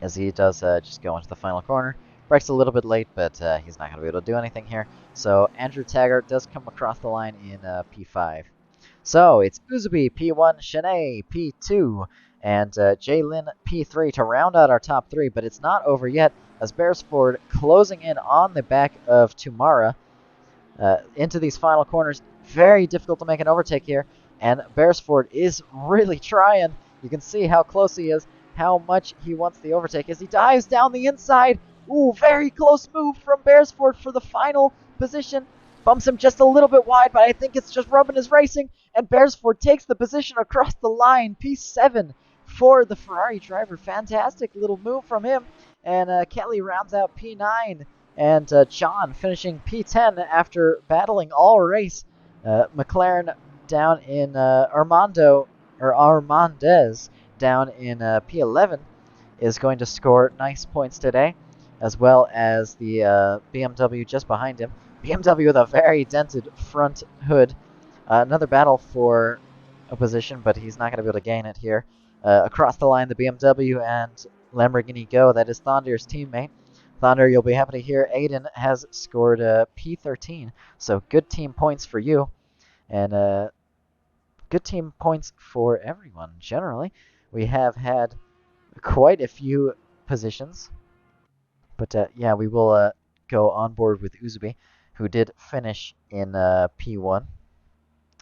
As he does just go into the final corner. Brakes a little bit late, but he's not going to be able to do anything here. So Andrew Taggart does come across the line in P5. So it's Uzubi P1, Shanae P2, and Jaylin P3 to round out our top 3. But it's not over yet, as Beresford closing in on the back of Tumara into these final corners. Very difficult to make an overtake here, and Beresford is really trying. You can see how close he is, how much he wants the overtake as he dives down the inside. Ooh, very close move from Beresford for the final position. Bumps him just a little bit wide, but I think it's just rubbing his racing. And Beresford takes the position across the line. P7 for the Ferrari driver. Fantastic little move from him. And Kelly rounds out P9. And John finishing P10 after battling all race. McLaren down in Armandez down in P11 is going to score nice points today, as well as the BMW just behind him. BMW with a very dented front hood. Another battle for a position, but he's not going to be able to gain it here. Across the line, the BMW and Lamborghini Go. That is Thondir's teammate. Thunder, you'll be happy to hear Aiden has scored P13. So good team points for you, and good team points for everyone. Generally, we have had quite a few positions, but yeah, we will go on board with Uzubi, who did finish in P1.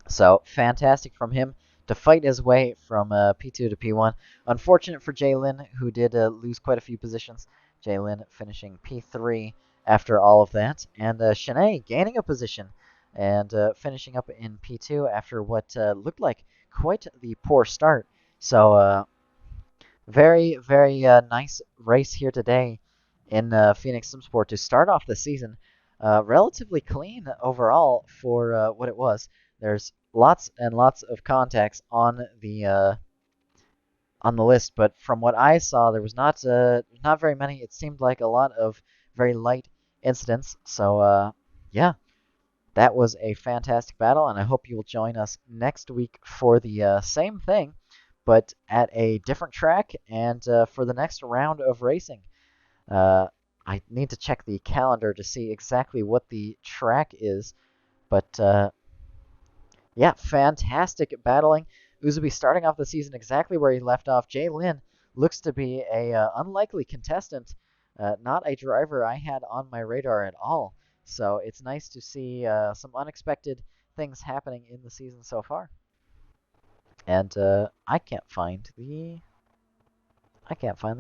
So fantastic from him to fight his way from P2 to P1. Unfortunate for Jaylin, who did lose quite a few positions. Jaylin finishing P3 after all of that. And Shanae gaining a position and finishing up in P2 after what looked like quite the poor start. So very, very nice race here today in Phoenix SimSport to start off the season. Relatively clean overall for what it was. There's lots and lots of contacts on the list, but from what I saw, there was not very many. It seemed like a lot of very light incidents. So yeah, that was a fantastic battle, and I hope you will join us next week for the same thing, but at a different track and for the next round of racing. Uh, I need to check the calendar to see exactly what the track is, but yeah, fantastic battling. Uzubi starting off the season exactly where he left off. Jay Lin looks to be a unlikely contestant, not a driver I had on my radar at all. So it's nice to see some unexpected things happening in the season so far. And I can't find the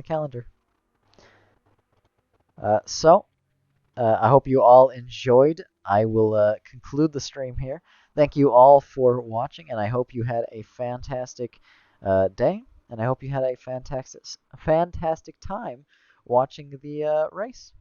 calendar. So I hope you all enjoyed. I will conclude the stream here. Thank you all for watching, and I hope you had a fantastic day, and I hope you had a fantastic time watching the race.